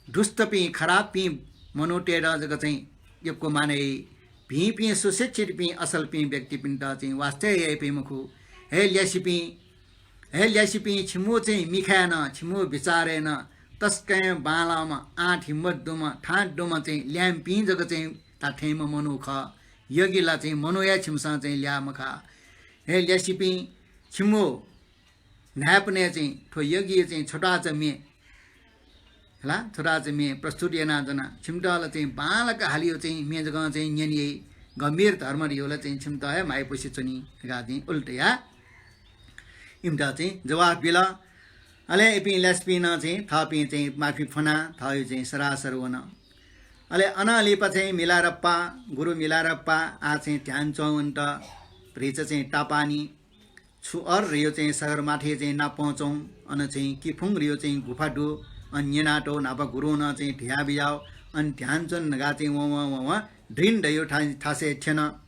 दुष्ट पी खराब पी मनोटेर जग चाहिँ यको माने भी पी सुशिक्षित पी असल पी व्यक्ति पिण्ड चाहिँ वास्ते यही पी मुखु हे ल्यासी छिमो चाहिँ मिखाएन छिमो विचारेन तस्कै बालामा आठ हिम्मतडुमा ठाँटडुमा चाहिँ ल्याम पी जग चाहिँ ताठेमा मनुख यगिला चाहिँ मनोया छिमसा चाहिँ ल्यामखा हे ल्यासी पी छिमो न्यापने चाहिँ ठो यगी चाहिँ छोटा चमे हला छोटा चाहिँ मे प्रस्तुत एना जना छिमटाला चाहिँ बालक हालियो चाहिँ मे जगह चाहिँ न्यनिए गम्भीर धर्म रियोला चाहिँ छिमटा है माइ पछि चनी गा चाहिँ उल्टया इमटा चाहिँ जवाब बिला अले एपी लेस्पिन चाहिँ थपी चाहिँ माफी फना थयो चाहिँ सरासर वन अले अनालिपा चाहिँ मिलारप्पा गुरु मिलारप्पा आ चाहिँ ध्यान चौन्ट रिच चाहिँ टापानी छु अर रियो चाहिँ सहर माथे चाहिँ नापहुँचौँ अन चाहिँ किफुङ रियो चाहिँ गुफाडु अन्य नाटो नापा गुरु न चाहिँ ढिया बिजाओ अनि ध्यान चन नगा चाहिँ वहाँ ड्रिन डयो ठासे थिएन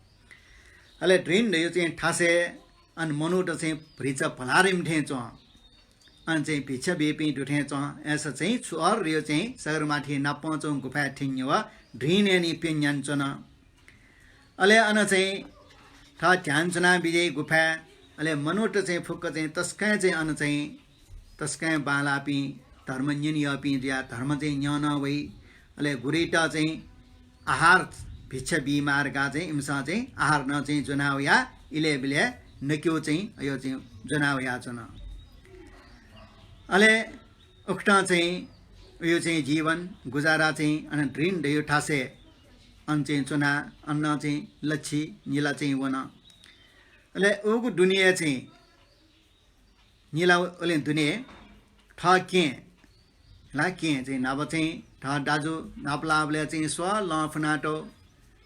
अले ड्रिन डयो चाहिँ ठासे अनि मनुट चाहिँ भ्रिच फलारिम ठेच अनि चाहिँ भिछ बेपी डुठेच ऐसा चाहिँ छुअर रियो चाहिँ सहर माथि नापहुँचौँ गुफा ठिङ्यो वा ड्रिन एनी पेन्याञ्चन अले अन चाहिँ था ध्यान चना विजय गुफा अले मनुट चाहिँ फुक्क चाहिँ तस्कै चाहिँ अन चाहिँ तस्कै बालापी धर्म न्यपी दिया धर्म चाहिँ न्यन वै अले गुरीटा चाहिँ आहार भिक्ष बिमारका चाहिँ इमसा चाहिँ आहार न चाहिँ जुनाव या इले बिले नक्यो चाहिँ यो चाहिँ जुनाव या चुन अले उक्टा चाहिँ यो चाहिँ जीवन गुजारा चाहिँ अन ड्रिन डयो ठासे अन चाहिँ चुना अन्न चाहिँ लच्छी नीला चाहिँ वन अले उगु दुनिया चाहिँ नीला ओले दुनिया ठके ला के चाहिँ नब चाहिँ ठ दाजु नापलाबले चाहिँ स्व लफनाटो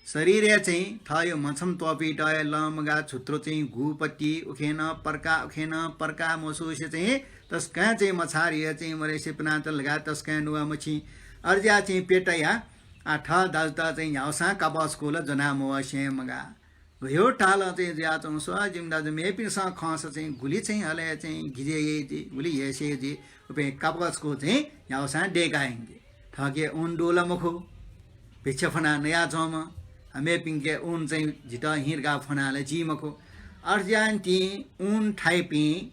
शरीर चाहिँ थयो मछम तोपी टय लमगा छुत्रो चाहिँ घुपट्टी उखेन पर्का मोसुसे चाहिँ तस्का चाहिँ मछारिया चाहिँ मरे सिपना त लगा तस्का नुवा मछी अर्जा चाहिँ पेटया आ ठ दाजदा चाहिँ याउसा कबसको ल जना मोवा सेमगा यो टाल चाहिँ ज्या चौँ स्व जिम दाजु मेपिसा खस चाहिँ गुली चाहिँ हले चाहिँ घिजे जी गुली येसे जी उपे कबसको चाहिँ याउसा डेगाएंगे ठगे उन डोला मुखो भिक्ष फना नया चौमा हमें पिंके उन चाहिँ जिता हिरगा फनाले जी मखो अर्जान ती उन ठाइपी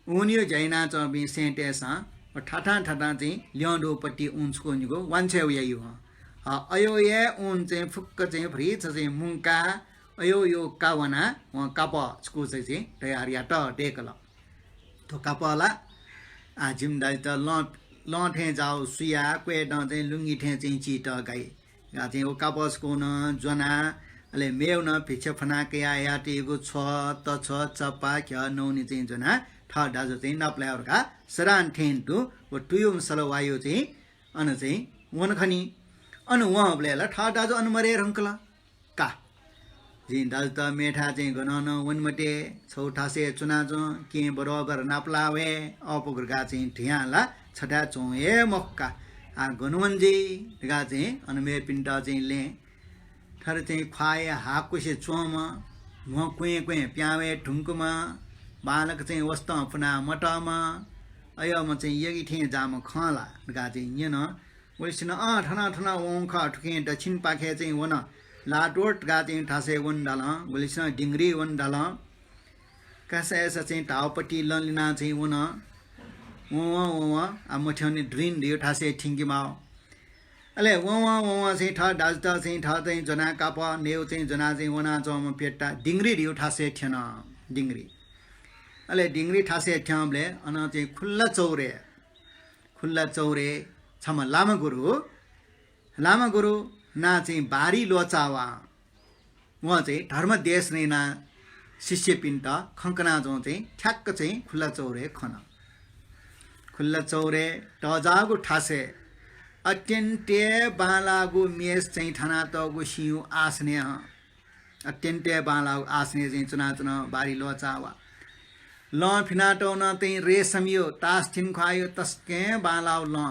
उन यो जैना चबी सेंटेसा और ठाठा चाहिँ ल्याउँदोपट्टि उन्सको निगो वान्छे यही हो अयो ये उन चाहिँ फुक्क चाहिँ फ्रिज चाहिँ मुंका अयो यो कावना वहाँ कापको चाहिँ तयार या ट टेकल तो कापला जिम्दा त लठे जाओ सुया क्वे चाहिँ लुङ्गी ठे चाहिँ चिट गाई गा चाहिँ ओ कापसको न जना अले मेउ न भिक्ष फनाके आयाटिको छ त छ चपा ख्या नौनी चाहिँ जना ठा दाजु चाहिँ नप्लायरका सरान ठेन टु व टुयुम सलवायो चाहिँ अन चाहिँ वन खनी अन वहाँ ब्लेला ठा दाजु अनमरे रंकला का जी दाजु त मेठा चाहिँ गनन वनमटे छौठासे चुनाजो के बरोबर नाप्लावे अपगरगा चाहिँ ढियाला छटा चोए मक्का आ गनवनजी गा चाहिँ अनमे पिन्टा चाहिँ ले थर चाहिँ ख्वाए हाकुसे चोम म कुए कुए प्यावे ढुङ्कुमा बालक चाहिँ वस्ता अपना मटामा अय म चाहिँ यगी ठे जाम खला गा चाहिँ यन वैसन ठना ठना वंखा ठुके दक्षिण पाखे चाहिँ वन लाटोट गा चाहिँ ठासे वन डाल वैसन डिंगरी वन डाल कसा ऐसा चाहिँ टावपट्टि ललिना चाहिँ वन व आ मठ्याउने ड्रिन दियो ठासे ठिङ्कीमा अले व चाहिँ ठा दाजता चाहिँ ठा चाहिँ जना काप नेउ चाहिँ जना चाहिँ वना चम पेट्टा डिंगरी दियो ठासे ठेन डिंगरी अले डिंगरी ठासे ठ्यामले अन चाहिँ खुल्ला चौरे छम लामा गुरु ना चाहिँ बारी लोचावा वहाँ चाहिँ धर्म देश नै ना शिष्य पिन्ट खङ्कना जो चाहिँ ठ्याक्क चाहिँ खुल्ला चौरे खन खुल्ला चौरे टजागु ठासे अत्यन्ते बालागु मेस चाहिँ ठाना तगु सिउ आस्ने अत्यन्ते बालागु आस्ने चाहिँ चुना बारी लोचावा ल फिनाटो न चाहिँ रेशमियो तास थिन खुवायो तस्के बालाउ ल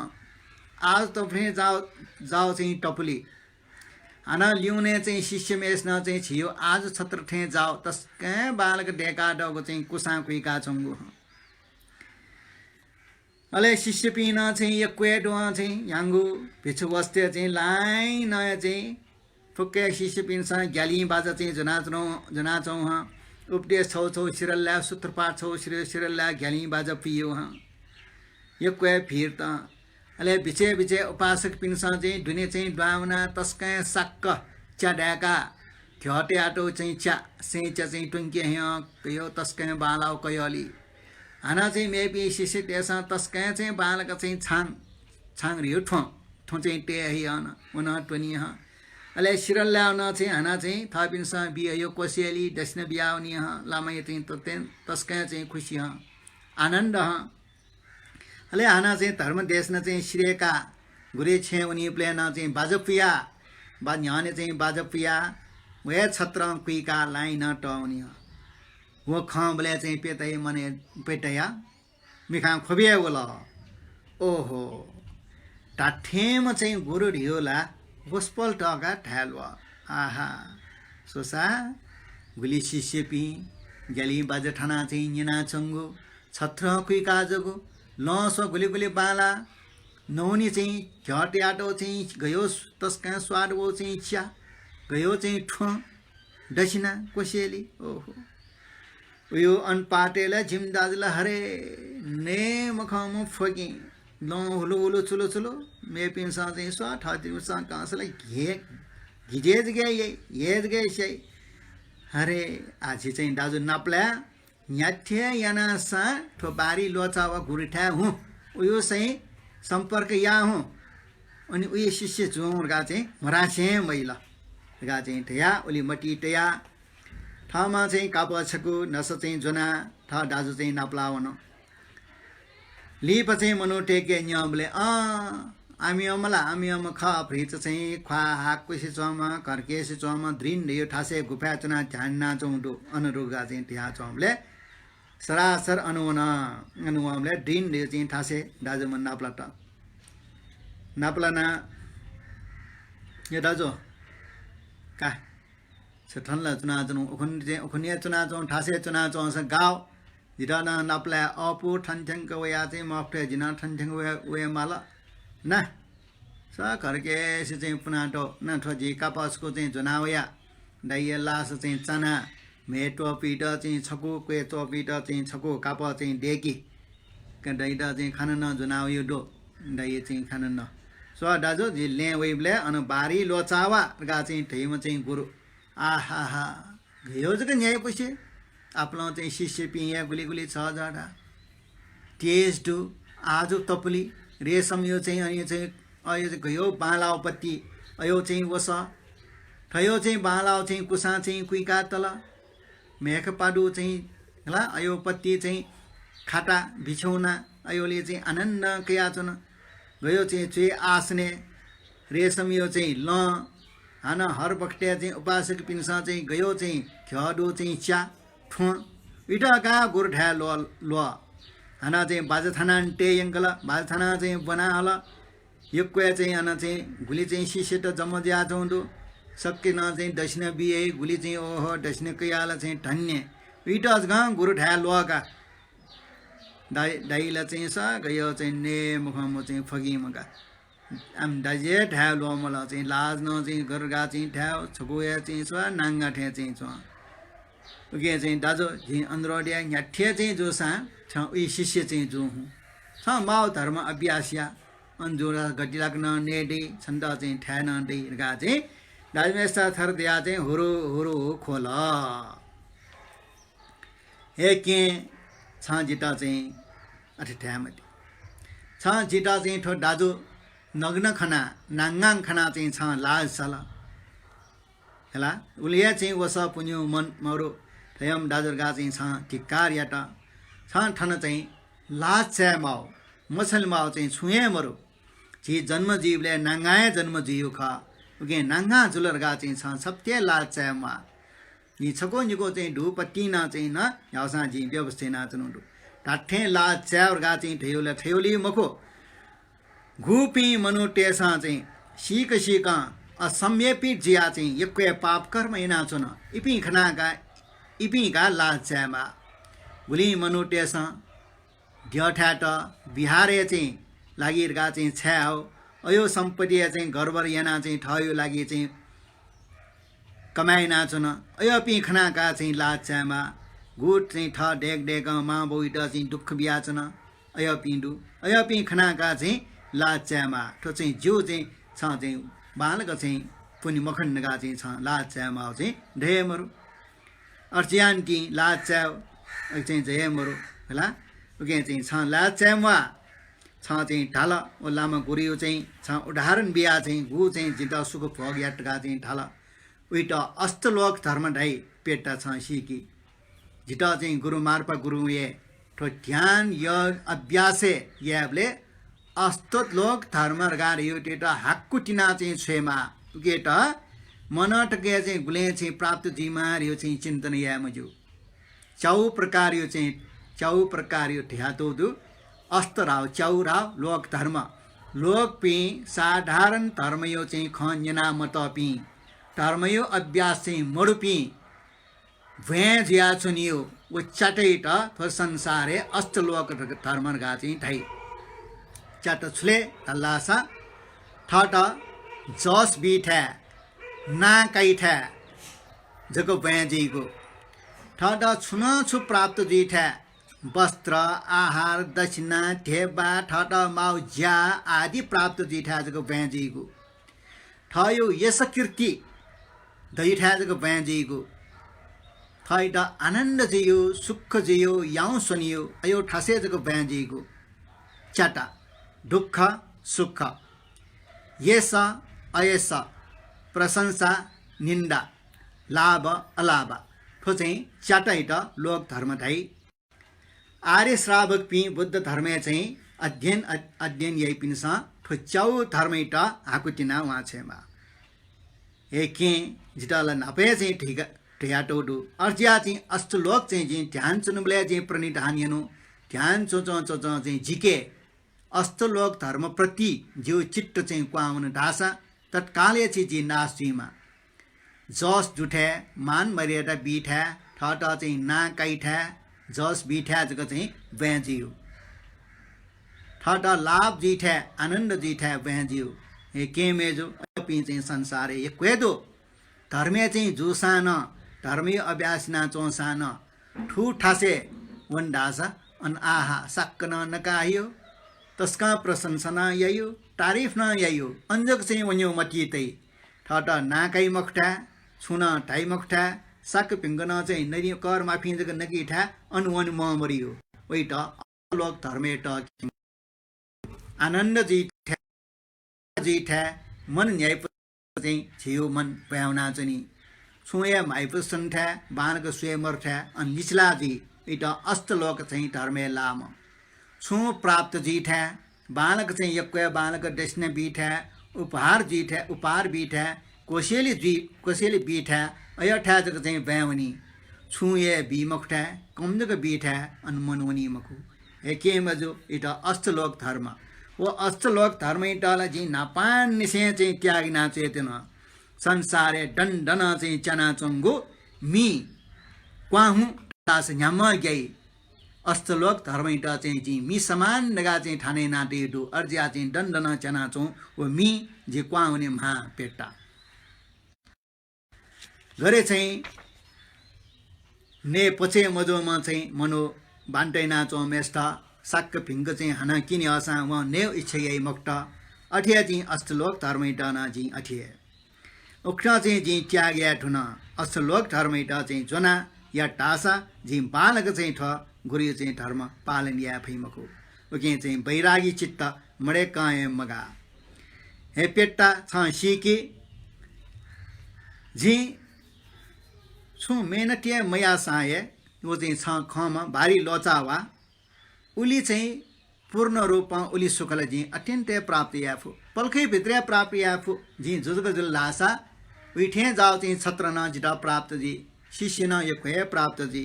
आज त फेरि जाओ चाहिँ टपुली हाना ल्याउने चाहिँ शिष्य मेस न चाहिँ छियो आज छत्र ठे जाओ तस्के बालक डेका डगो चाहिँ कुसा कुइका छङ्गु अले शिष्य पिन चाहिँ एक क्वेडो चाहिँ याङ्गु भिछु बस्ते चाहिँ लाइन नयाँ चाहिँ फुक्के शिष्य पिनसँग ग्याली बाजा चाहिँ जनाचौँ उपदेश छौ सिरल्ला सूत्रपाठ छौ सिरल्ला ग्याली बाजा पियो यो क्वे फिर त अले बिचे उपासक पिनसँग चाहिँ धुने चाहिँ डुवाउना तस्कै सक्क च्याड्याका घटे आटो चाहिँ च्या सेचा चाहिँ टुङ्के कयो तस्कै बालाउ कयो अलि हाना चाहिँ मेपी शिष्य त्यसमा तस्कै चाहिँ बालक चाहिँ छाङ रियो ठो चाहिँ टे उन टुनी अले सिरल्ल्याउन चाहिँ हाना चाहिँ थपिनसँग बियो यो कोसेली दक्षिण बिहाउने लामै चाहिँ तस्कै चाहिँ खुसी आनन्द अले हाना चाहिँ धर्म देश न चाहिँ श्रेका गुरे छे उनी प्लेन चाहिँ बाजपिया बा न्याने चाहिँ बाजपिया वे छत्र कुइका लाइन टौनी वो खबले चाहिँ पेतै मने पेटया मिखा खोबिए बोला ओहो टाठेम चाहिँ गुरु ढियोला गोस्पल टका ढालवा आहा सोसा गुली शिष्य पि ग्याली बाज ठाना चाहिँ निना चंगु छत्र कुइका जगु लसो गुली बाला नौनी चाहिँ घटे आटो चाहिँ गयो तस्का स्वाद वो चाहिँ च्या गयो चाहिँ ठो दक्षिणा कोसेली ओहो उयो अनपाटेला झिम दाजुला हरे ने मखम फगी ल हुलो चुलो मे पिनसा चाहिँ स्वा ठातिसा कासलाई घिजेज गए शै हरे आछि चाहिँ दाजु नाप्ला न्याथे यानासा ठो बारी लोचावा गुरिठा हुँ उयो चाहिँ सम्पर्क या हुँ अनि उयो शिष्य जुगा चाहिँ मराछे मैला गा चाहिँ ठया ओली मटी टया ठाउँमा चाहिँ कापछको नस चाहिँ जना ठा दाजु चाहिँ नाप्लावन लिप चाहिँ मनो टेके नियमले आमी अम खा फ्रिच चाहिँ ख्वा हाक कुसी चमा कर्केसी चमा द्रिन यो ठासे गुफा चना ध्यानना चौडो अनुरुगा चाहिँ ठ्या चमले सरासर अनुवमले ड्रिन यो चाहिँ ठासे दाजु मन नाप्लाना यो दाजु का छठनला चुनाचौँ उखुनिया चुनाचौँ ठासे चुनाचौँ स गाउँ जिराना नाप्ला अपु ठनठ्याङ्क वया चाहिँ मफ्टे जिना ठनठ्याङ्क वया माला ना स खर्केसी चाहिँ पुनाटो न ठोजी कापसको चाहिँ जनावया दाइया लास चाहिँ चना मेटो पिट चाहिँ छको क्वे चोपिट चाहिँ छको काप चाहिँ डेकी दाइदा चाहिँ खान न जनावयो डो दाइया चाहिँ खान न सो दाजु जी ले वेबले अन बारी लोचावा गा चाहिँ ठेम चाहिँ गुरु आहा गयो जक न्याय पुछे आपला चाहिँ शिष्य पिया गुली 6000 तेज डु आज तपली रेशम यो चाहिँ अनि चाहिँ अयो गयो बालापट्टि अयो चाहिँ वस ठयो चाहिँ बालाउ चाहिँ कुसा चाहिँ कुइका तल मेघपाडु चाहिँ होला अयो पत्ती चाहिँ खाटा बिछौना अयोले चाहिँ आनन्द कयाचन गयो चाहिँ चुए आसने रेशम यो चाहिँ ल हान हर बक्ट्या चाहिँ उपासक पिन्सा चाहिँ गयो चाहिँ ख्याडो चाहिँ च्या ठुँ इटका गुरठ्या लो हाना चाहिँ बाजाथाना टे यङ्कल बाजाथाना चाहिँ बना हल युक्वे चाहिँ हाना चाहिँ गुली चाहिँ शिष्य त जम्म ज्या चौँदो सक्के न चाहिँ दक्षिण बिए गुली चाहिँ ओहो दक्षिण कैयाला चाहिँ धन्य इटस गा गुरठ्या लोका दाइला चाहिँ सा गयो चाहिँ ने मुखम चाहिँ फगी मका आम दाजे ठ्या लो मला चाहिँ लाज न चाहिँ गरगा चाहिँ ठ्या छगोया चाहिँ छ नाङ्गा ठ्या चाहिँ छ उके चाहिँ दाजो झि अन्द्रोडिया न्याठ्या चाहिँ जो सा छ उही शिष्य चाहिँ जो हुँ छ माओ धर्म अभ्यासिया अन्जोरा गटिलाक न नेडे छन्द चाहिँ ठ्या न डे गा चाहिँ दाजमेस्ता थर दिया चाहिँ हुरो हुरो खोल हे के छ जिता चाहिँ अठे ठ्यामती छ जिता चाहिँ ठो दाजो नग्न खना नाङ्गाङ खना चाहिँ छ लाज सल हेला उलिया चाहिँ वस पुन्यो मन मरो थयम दाजुर्गा चाहिँ छ टिक्कार याट छ ठन चाहिँ लाज छ्या माओ मछल माओ चाहिँ छुए मरो जी जन्म जीवले नाङ्गाए जन्म जियो ख उके नाङ्गा जुलरगा चाहिँ छ सत्य लाज छ्या मा यी छको निको चाहिँ ढुपट्टी न चाहिँ न याउसा जी व्यवस्था नाचनु टाठे लाज छ्याउरगा चाहिँ ठेउले ठेउली मखो घुपी मनुटेसा चाहिँ सीक सीक असम्यपी जिया चाहिँ यक्वे पाप कर्म इनाचुन इपी खनाका इपीका लाच्यामा गुली मनुटेसा ढ्याठ बिहारे चाहिँ लागिरगा चाहिँ छ्याउ अयो सम्पत्ति चाहिँ गरबर याना चाहिँ ठयो लागि चाहिँ कमाइ नाचुन अयो पी खनाका चाहिँ लाच्यामा गुट चाहिँ ठ डेक डेक मा बोइट चाहिँ दुःख बियाचन अयो पिँडु अयो पी खनाका चाहिँ लाच्यामा ठो चाहिँ जो चाहिँ छ चाहिँ बालक चाहिँ पुनि मखण्डगा चाहिँ छ लाच्यामा चाहिँ ढेमरु अर्च्यान्टी लाच्याउ चाहिँ जयमरु होला उके चाहिँ छ लाच्यामा छ चाहिँ ढाल ओ लामा गुरियो चाहिँ छ उदाहरण बिहा चाहिँ गु चाहिँ जिता सुख भोग याटगा चाहिँ ढाल उइट अष्टलोक धर्म ढाइ पेटा छ सिकी जिता चाहिँ गुरु मार्पा गुरु ये ठो ध्यान योग अभ्यासे याबले अस्तोत लोक धर्म गाडियो टेटा हाक्कुटिना चाहिँ छेमा उकेट मनटके चाहिँ गुले चाहिँ प्राप्त जिमार यो चाहिँ चिन्तन या मजु चौ प्रकार यो चाहिँ चौ प्रकार यो ध्यातो दु अस्तराव चौराव लोक धर्म लोक पि साधारण धर्म यो चाहिँ खन्जना मतपि धर्म यो अभ्यास चाहिँ मरुपि भे जिया चुनियो वो चटैट थो संसारे अष्टलोक धर्म गा चाहिँ ढाइ चट छुले तल्लासा ठट जस बिठ्या ना कैठ्या जको बयाजीको ठट छुन छु प्राप्त जिठ्या वस्त्र आहार दक्षिणा ढेबा ठट माउ ज्या आदि प्राप्त जिठ्या जको बयाजीको ठयो यस कीर्ति दैठ्या जको बयाजीको थैट आनन्द जियो सुख जियो याउ सुनियो अयो ठसे जको बयाजीको चटा दुःख सुख येस अयस प्रशंसा निन्दा लाभ अलाभ ठो चाहिँ च्याटैट लोक धर्म ढाइ आर्य श्रावक पि बुद्ध धर्मे चाहिँ अध्ययन यही पिन्स ठो च्याउ धर्मैट हाकुटिना उहाँ छेमा हे के जिटाला नापे चाहिँ ठिक ठियाटोडु अर्जिया चाहिँ अष्टलोक चाहिँ ध्यान चुनुबले चाहिँ प्रणिधान हेर्नु ध्यान चोच चाहिँ झिके अष्टलोक धर्म प्रति जो चित्त चाहिँ क्वाउन ढासा तत्काले चाहिँ नासुमा जस जुठ्या मान मर्यादा बिठ्या ठट चाहिँ ना काइठ्या जस बिठ्या जको चाहिँ ब्याजियो ठट लाभ जिठ्या आनन्द जिठ्या ब्याजियो हे के मेजो पि चाहिँ संसार ये क्वेदो धर्मे चाहिँ जुसान धर्मी अभ्यास ना चोसान ठु ठासे वन ढासा अन आहा सक्कन नकाहियो तस्का प्रशंसना यायो तारिफ न यायो अंजक चाहिँ वन्यो मटितै ठट नाकै मखठा छुन ढाइ मखठा साक पिङ्गन चाहिँ नरि कर माफी जग नकिठा अनुवन म मरियो वैट लोक धर्मेट आनन्द जिठा मन न्याय चाहिँ छियो मन भ्याउना चाहिँ छुए माइपु सन्ठ्या बानक सुए मर्ठ्या अनि निचला जी इटा अष्टलोक चाहिँ धर्मे लाम छु प्राप्त जीठ्या बालक चाहिँ यक्वे बालक डेस्ने बीठ्या उपहार जीठ्या उपहार बीठ्या कोसेली बीठ्या अयठ्या जग चाहिँ ब्याउनी छुए बीमखठ्या कमजग बीठ्या अनि मनवनी मखु एके मजो इटा अष्टलोक धर्म वो अष्टलोक धर्म इटालाई चाहिँ नापान निसे चाहिँ त्यागिना चेतन संसारे डन चाहिँ चना चंगो मी क्वाहु तास न्याम गई अष्टलोक धर्म इटा चाहिँ मी समान नगा चाहिँ ठाने नाटे दो अर्जिया चाहिँ डन चना चौ वो मी जे क्वाहुने महा पेट्टा गरे चाहिँ ने पछि मजोमा चाहिँ मनो बान्टै नाचो मेष्टा साक्क भिङ्ग चाहिँ हाना किने असा व नेव इच्छा यही मक्ट अठिया चाहिँ अष्टलोक धर्म इटा ना चाहिँ अठिया उक्टा चाहिँ जी त्याग्या ठुन अष्टलोक धर्म इटा चाहिँ जोना या टासा जी बालक चाहिँ ठ गुरु चाहिँ धर्म पालन या फैमको उके चाहिँ बैरागी चित्त मडे काय मगा हे पेट्टा छ सिकी जी छु मेहनतिया मया साये वो चाहिँ छ खमा भारी लोचावा उली चाहिँ पूर्ण रूपमा उली सुखलाई जी अत्यन्तै प्राप्त याफु पल्खै भित्र प्राप्त याफु जी जुजग जुल लासा उठे जाओ चाहिँ छत्र न जिटा प्राप्त जी शिष्य न यो कहे प्राप्त जी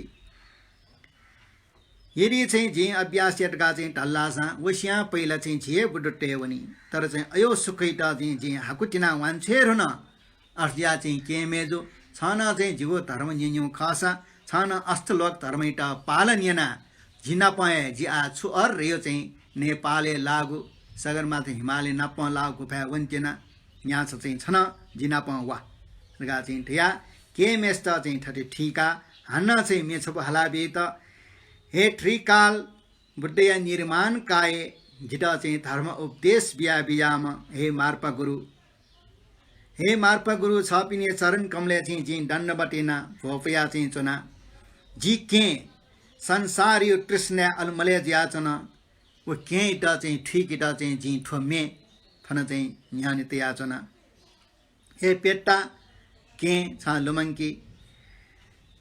यदि चाहिँ जी अभ्यास यटका चाहिँ ढल्लासा वसिया पहिला चाहिँ झिए बुडुट्टे वनी तर चाहिँ अयो सुखैटा चाहिँ जी हाकुटिना वान्छे रुन अर्जिया चाहिँ के मेजो छन चाहिँ जीवो धर्म निन्यु खासा छन अष्टलोक धर्म इटा पालन यना जिना पाए जी आ छु अर यो चाहिँ नेपाले लागु सगरमाथा हिमालय नप लागु भए वन्तेना यहाँ चाहिँ छन जिना प वा रगा चाहिँ ठिया के मेस्ता चाहिँ ठटे ठीका हान्न चाहिँ मेछप हलाबे त हे त्रिकाल बुद्धया निर्माण काय जिटा चाहिँ धर्म उपदेश बिया बियाम हे मार्पा गुरु छपिने चरण कमले चाहिँ जी दण्ड बटेना भोपया चाहिँ चुना जी के संसार यो कृष्ण अलमले ज्याचन वो के इटा चाहिँ ठीक इटा चाहिँ जी ठोमे फन चाहिँ न्यानि त्याचना हे पेट्टा के छ लुमंकी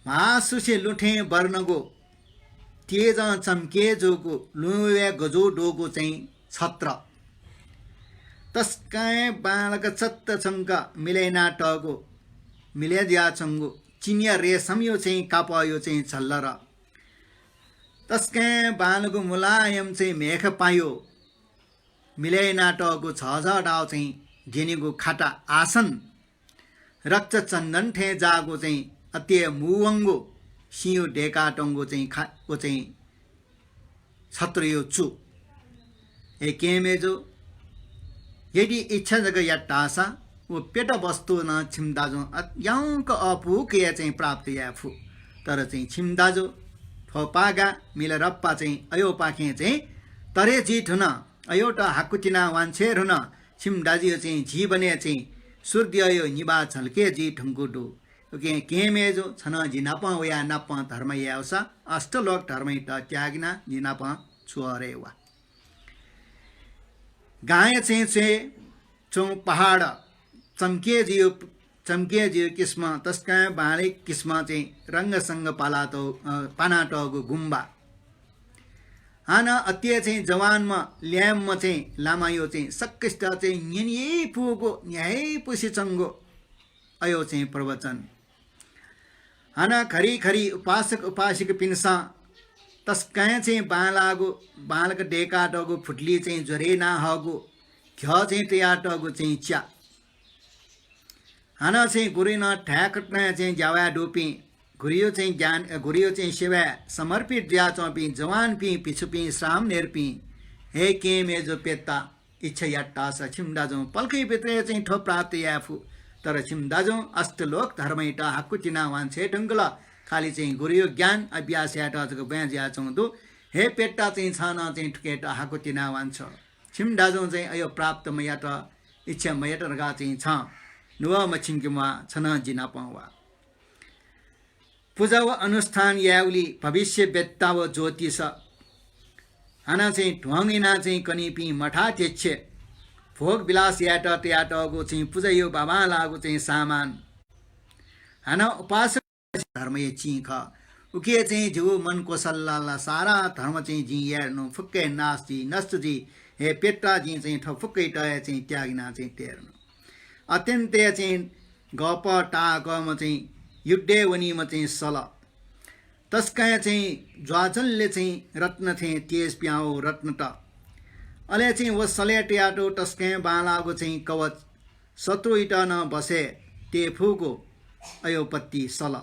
मासुसे लुठे वर्णगो तेज चम्के जोगो लुवे गजो डोगो चाहिँ छत्र तस्काय बालक चत्त छंक मिलेना टगो मिले ज्या चंगो चिनिया रेशम यो चाहिँ कापा यो चाहिँ छल्लर तस्काय बालको मुलायम चाहिँ मेख पायो मिलेना टगो छजा डाउ चाहिँ जेनीको खाटा आसन रक्त चन्दन ठे जागो चाहिँ अत्य मुवंगो सियो ढेका टंगो चाहिँ वो चाहिँ छत्र यो चु एके मेजो यदि इच्छा जग या टासा वो पेट वस्तु न छिमदाजो यांक अपुक या चाहिँ प्राप्त या फु तर चाहिँ छिमदाजो थपागा मिल रप्पा चाहिँ अयो पाखे चाहिँ तरे जीत हुन अयोटा हाकुटिना वान्छे हुन छिमदाजियो चाहिँ जीवने चाहिँ सूर्य यो निबा छल्के जी ठुङ्कुडु ओके के मेजो छन जिनाप वया नप धर्म यावसा अष्टलोक धर्म त त्यागिना जिनाप छुअरे वा गाय चाहिँ चौ पहाड चम्के जियो किस्म तस्का बाले किस्म चाहिँ रङ्गसँग पानाटको गुम्बा हाना अत्य चाहिँ जवानमा ल्याममा चाहिँ लामायो चाहिँ सक्किष्ट चाहिँ न्याय पुगो न्याय पुसी चङ्गो अयो चाहिँ प्रवचन हाना खरी खरी उपासक उपासिक पिन्सा तस्काय चाहिँ बालक डेकाटको फुटली चाहिँ जोरे ना हगो घ चाहिँ त्याटको चाहिँ च्या हाना चाहिँ गुरिन ठ्याकट्न चाहिँ जावा डोपी घुरियो चाहिँ ज्ञान घुरियो चाहिँ सेवा समर्पित दिया चौपी जवान पी पिछुपी श्राम नेर्पी हे के मेजो पेत्ता इच्छा याट्टा स छिमदाजो पल्कै पित्रे चाहिँ ठो प्राप्त याफु तर छिमदाजो अष्टलोक धर्मैटा हाकुटिना वान्छे ढङ्गल खाली चाहिँ गुरियो ज्ञान अभ्यास याटाको ब्याज या चौधो हे पेट्टा चाहिँ छन चाहिँ ठुकेटा हाकुटिना वान्छ छिमदाजो चाहिँ अयो प्राप्त मयाट इच्छा मयाट रगा चाहिँ छ नुवा मछिङ्किमा छन जिना पावा पूजा व अनुष्ठान याउली भविष्य बेत्ता व ज्योतिष हाना चाहिँ ढुवाङ्गिना चाहिँ कनिपी मठा तेच्छे भोग विलास याट त्याटको चाहिँ पूजयो बाबालाको चाहिँ सामान हैन उपासक धर्म ये चिख उके चाहिँ जो मन को सल्लाला सारा धर्म चाहिँ जी हेर्नु फुक्कै नास्ति नष्ट जी हे पेट्टा जी चाहिँ फुक्कै टय चाहिँ त्यागिना चाहिँ तेर्नु अत्यन्तै चाहिँ गप टाकम चाहिँ युद्धे वनीम चाहिँ सल तस्काय चाहिँ ज्वाजलले चाहिँ रत्न थिए तेज प्याउ रत्न त अले चाहिँ वो सलेट्याटो तस्काय बालाको चाहिँ कवच शत्रु इट न बसे तेफुको अयोपत्ति सल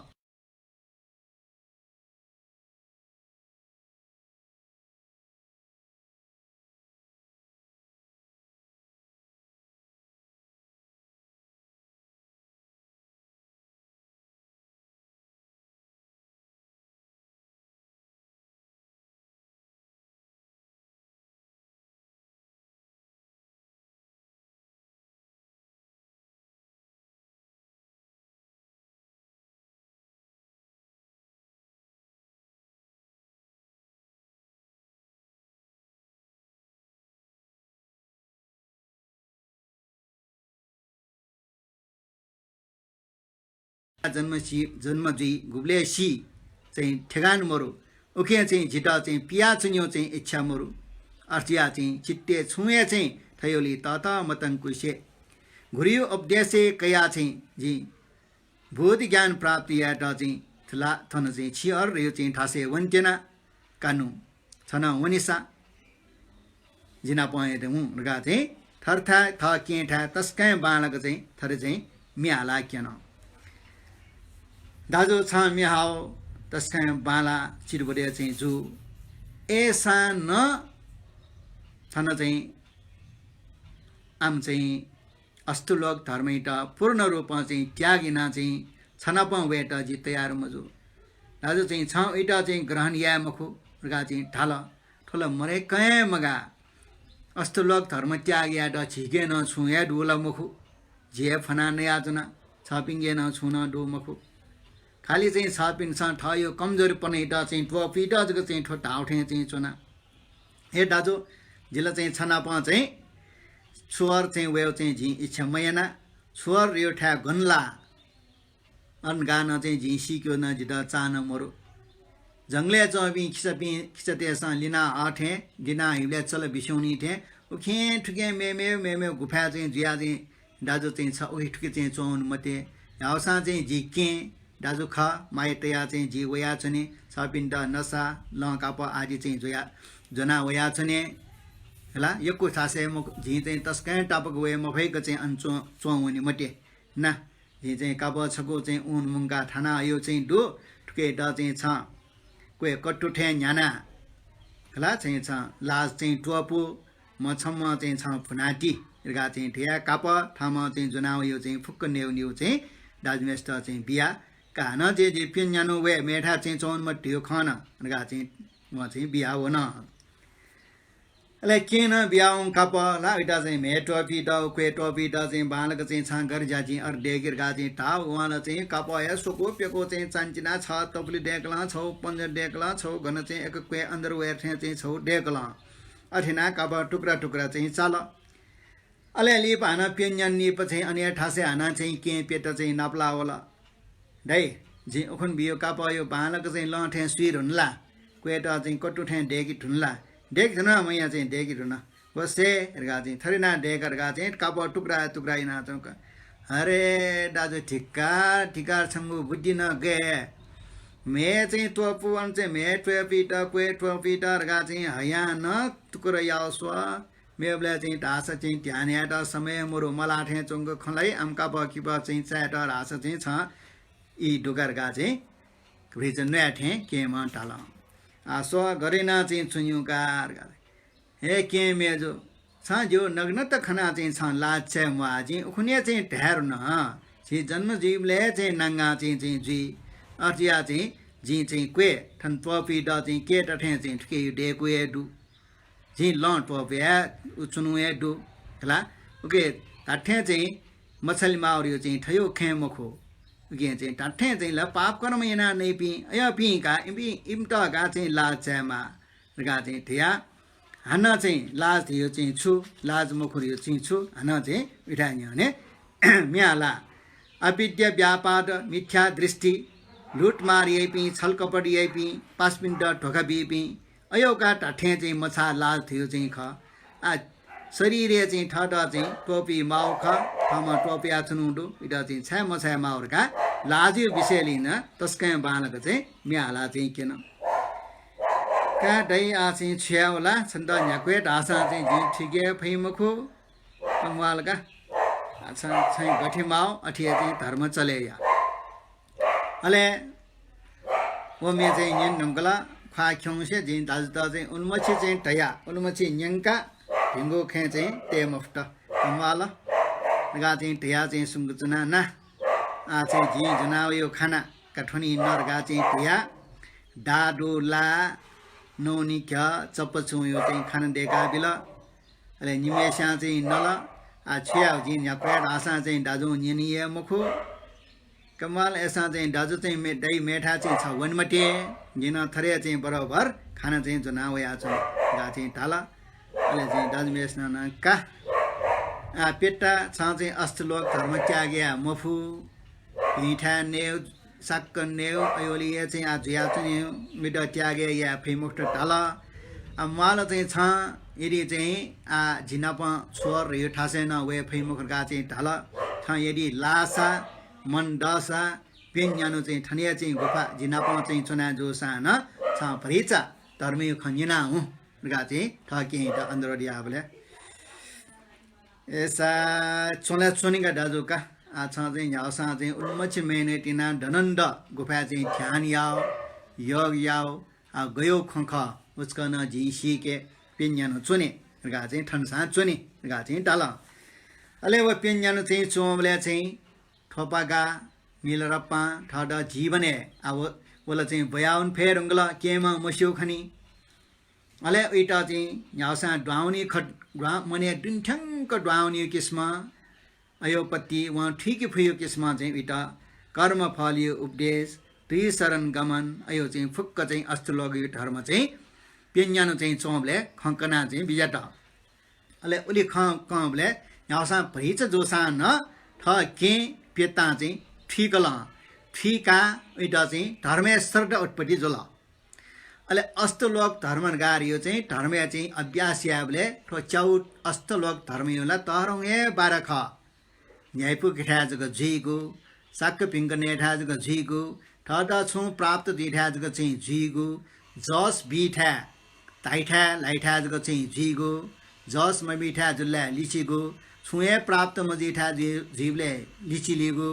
जन्म जी गुब्ले सी चाहिँ ठेगान मरु उखे चाहिँ झिटा चाहिँ पिया चुन्यो चाहिँ इच्छा मरु अर्चिया चाहिँ चित्ते छुए चाहिँ थयोली तत मतन कुसे घुरियो उपदेशे कया चाहिँ जी बोध ज्ञान प्राप्ति याट चाहिँ थला थन चाहिँ छियर यो चाहिँ ठासे वन्टेना कानु छन वनिसा जिना पयते हु रगा चाहिँ थरथा थ केठा तस्कै बालक चाहिँ थरे चाहिँ मिहाला केन दाजु छ मिहाओ तस्कै बाला चिरबडे चाहिँ जु एसा न छन चाहिँ आम चाहिँ अस्तुलोक धर्मैट पूर्ण रूप चाहिँ त्यागिना चाहिँ छनप वेट जी तयार मजु दाजु चाहिँ छ इटा चाहिँ ग्रहण या मखु रगा चाहिँ ढाल ठोल मरे कय मगा अस्तुलोक धर्म त्याग्या ड छिगे न छुया डुला मखु जे फना नयाजना छपिङ्गे न छुन डु मखु खाली चाहिँ छपिन स ठयो कमजोरी पनेट चाहिँ टोपीट जको चाहिँ ठो ढाउठे चाहिँ चुना हे दाजु जिल्ला चाहिँ छनाप चाहिँ छोर चाहिँ वेव चाहिँ झि इच्छा मयना छोर यो ठ्या गन्ला अनगान चाहिँ झि सिक्यो न जिदा चान मरु जंगले चबी खिचते स लिना आठे दिना हिले चल बिसौनी थे उखे ठुके मे गुफा चाहिँ जिया चाहिँ दाजु चाहिँ छ उही ठुके चाहिँ चौन मते हाउसा चाहिँ झि के दाजु ख माइतया चाहिँ जी वया छने छपिन्ड नसा लकाप आदि चाहिँ जोया जना वया छने हला यको थासे म झि चाहिँ तस्कै टापक वे मफैको चाहिँ अन चौवनी मटे न झि चाहिँ काप छको चाहिँ उन मुंगा थाना यो चाहिँ दु ठुके ड चाहिँ छ कोही कट्टुठे न्याना हला चाहिँ छ लाज चाहिँ टुपु म छम्म चाहिँ छ फुनाटी रगा चाहिँ ठिया काप ठाम चाहिँ जनाव यो चाहिँ फुक्क नेउ चाहिँ दाजमेस्ट चाहिँ बिया कान जे पिन्यानो वे मेठा चाहिँ चौन मट्टियो खान रगा चाहिँ म चाहिँ बिया हो न अले केन बियाउ काप ला इटा चाहिँ मे टोपी ड कोही टोपी ड चाहिँ बालक चाहिँ छ घर जा चाहिँ अर डेगिर गा चाहिँ टा उहाँले चाहिँ काप या सोको पेको चाहिँ चान्चिना छ तपली डेकला छौ पन्जर डेकला छौ घन चाहिँ एक कोही अन्डरवेयर चाहिँ छौ डेकला अठिना काप टुक्रा टुक्रा चाहिँ चाल अलिअलि भाना पेन्यान निप चाहिँ अनि ठासे हाना चाहिँ के पेट चाहिँ नाप्ला होला दाइ जी उखुन बियो काप यो बालक चाहिँ लठे सुइर हुन्ला कोएटा चाहिँ कटुठे डेकी ठुन्ला डेक धुन म यहाँ चाहिँ डेकी धुन बसे रगा चाहिँ थरिना डेक रगा चाहिँ काप टुक्रा टुक्रा इना चौक अरे दाजु ठिक्का छंगु बुद्धि न गे मे चाहिँ टोपु अन चाहिँ मे टोपीट कोए टोपीट रगा चाहिँ हया न टुक्रा याव स्व मेबले चाहिँ ढास चाहिँ ध्यान याट समय मुरु मलाठे चंगु खलाई आमका बकी ब चाहिँ चाट ढास चाहिँ छ यी डुगरगा चाहिँ रिजन नयाठे केमा टाल आसो गरेना चाहिँ चुन्युकार हे के मेजो छ जो नग्न त खना चाहिँ छ लाज मुआजी उखुने चाहिँ ढेर न छि जन्म जीवले चाहिँ नंगा चाहिँ जी अर्जिया चाहिँ जी चाहिँ क्वे ठन टोपी ड चाहिँ के टठे चाहिँ ठके डे क्वे दु जी लॉन टोपी उचुनुए दु हला ओके ताठे चाहिँ मछली माउरियो चाहिँ थयो खेमखो उगे चाहिँ टाठे चाहिँ ल पाप कर्म यना नै पि अय पि का इम त गा चाहिँ ला चमा रगा चाहिँ थिया हान चाहिँ लाज थियो चाहिँ छु लाज मुखुर यो चाहिँ छु हान चाहिँ उठाइने भने म्याला अविद्या व्यापार मिथ्या दृष्टि लुटमार यपी छलकपट यपी पासपिन्ड ढोका बिपी अयोका ठे चाहिँ मछा लाज थियो चाहिँ ख शरीरे चाहिँ ठट चाहिँ टोपी माउ ख ठाउँमा टोपी आछुनुडु इटा चाहिँ छ्या मछा माउरका लाजियो विषय लिन तस्कै बालक चाहिँ म्याला चाहिँ किन का दै आ चाहिँ छ्याउला छन्द न्याक्वे ढासा चाहिँ जी ठिके फैमखु कमवालका अच्छा चाहिँ गठी माउ अठिए चाहिँ धर्म चले या अले वो मे चाहिँ न्यन नंगला खा ख्योंसे जिन दाज चाहिँ उन्मछि चाहिँ टया उन्मछि न्यंका ढिंगो खे चाहिँ ते मफ्ट कमवाला गा चाहिँ टया चाहिँ सुंगचना ना आ चाहिँ जी जनाव यो खाना कठनी नरगा चाहिँ टया डाडुला नौनी क्या चप्पचु यो चाहिँ खाना देखा बिल अले निमेशा चाहिँ नल आ छिया जिन या पेट आसा चाहिँ दाजु निनिए मुखु कमाल ऐसा चाहिँ दाजु चाहिँ दही मेठा चाहिँ छ वनमटे जिन थरे चाहिँ बराबर खाना चाहिँ जनाव या छ गा चाहिँ ताला अले चाहिँ दाजु मेसना न का आ पेटा छ चाहिँ अष्टलोक धर्म त्याग्या मफु हिठा नेउ सक्क नेउ अयोलिए चाहिँ आ जुया चाहिँ मिड त्यागे या फ्रेमुक्त ताला आ माल चाहिँ छ यदि चाहिँ आ झिनाप छोर यो ठासेन वे फ्रेमुखका चाहिँ ताला छ यदि लासा मन्दसा पेन्यानो चाहिँ ठनिया चाहिँ गुफा झिनाप चाहिँ चुना जोसा न छ भरिचा धर्मी खनिना हु गा चाहिँ ठके त अन्दर दियाबले एसा चुना चुनिका दाजुका आ छ चाहिँ यासा चाहिँ उन्मछि मेने तिना धनन्द गुफा चाहिँ ध्यान याओ योग याओ आ गयो खंख उस्कन जिसी के पेन्यानो चुने गा चाहिँ ठनसा चुने गा चाहिँ डाला अले वो पेन्यानो चाहिँ चोमले चाहिँ ठोपागा मिलरप्पा ठड जीवने अब वला चाहिँ बयाउन फेरंगला केमा मस्यो खनी अले उइटा चाहिँ यासा ड्वाउनी खट मने दुन्ठंक ड्वाउनी किस्म अयोपति वहाँ ठीक फुयो किस्म चाहिँ उइटा कर्म फलियो उपदेश त्रिशरण गमन अयो चाहिँ फुक्क चाहिँ अष्टलोकी धर्म चाहिँ पेन्यानो चाहिँ चोमले खंकना चाहिँ बिजाटा अले उली खंबले यासा भरिच जोसा न ठ के पेता चाहिँ ठीकला ठीका उइटा चाहिँ धर्मेश्वर उत्पत्ति जोला अले अष्टलोक धर्म गारियो चाहिँ धर्मे चाहिँ अभ्यास याबले ठो चौट अष्टलोक धर्मयोला तहरङे बारख न्यायपु किठाजको झिगु साक्क पिंग नेठाजको झिगु ठड छु प्राप्त दिठाजको चाहिँ झिगु जस बिठा ताइठा लाइठाजको चाहिँ झिगु जस मबिठा जुल्ला लिचिगु छुए प्राप्त मजिठा जीवले लिची लिगु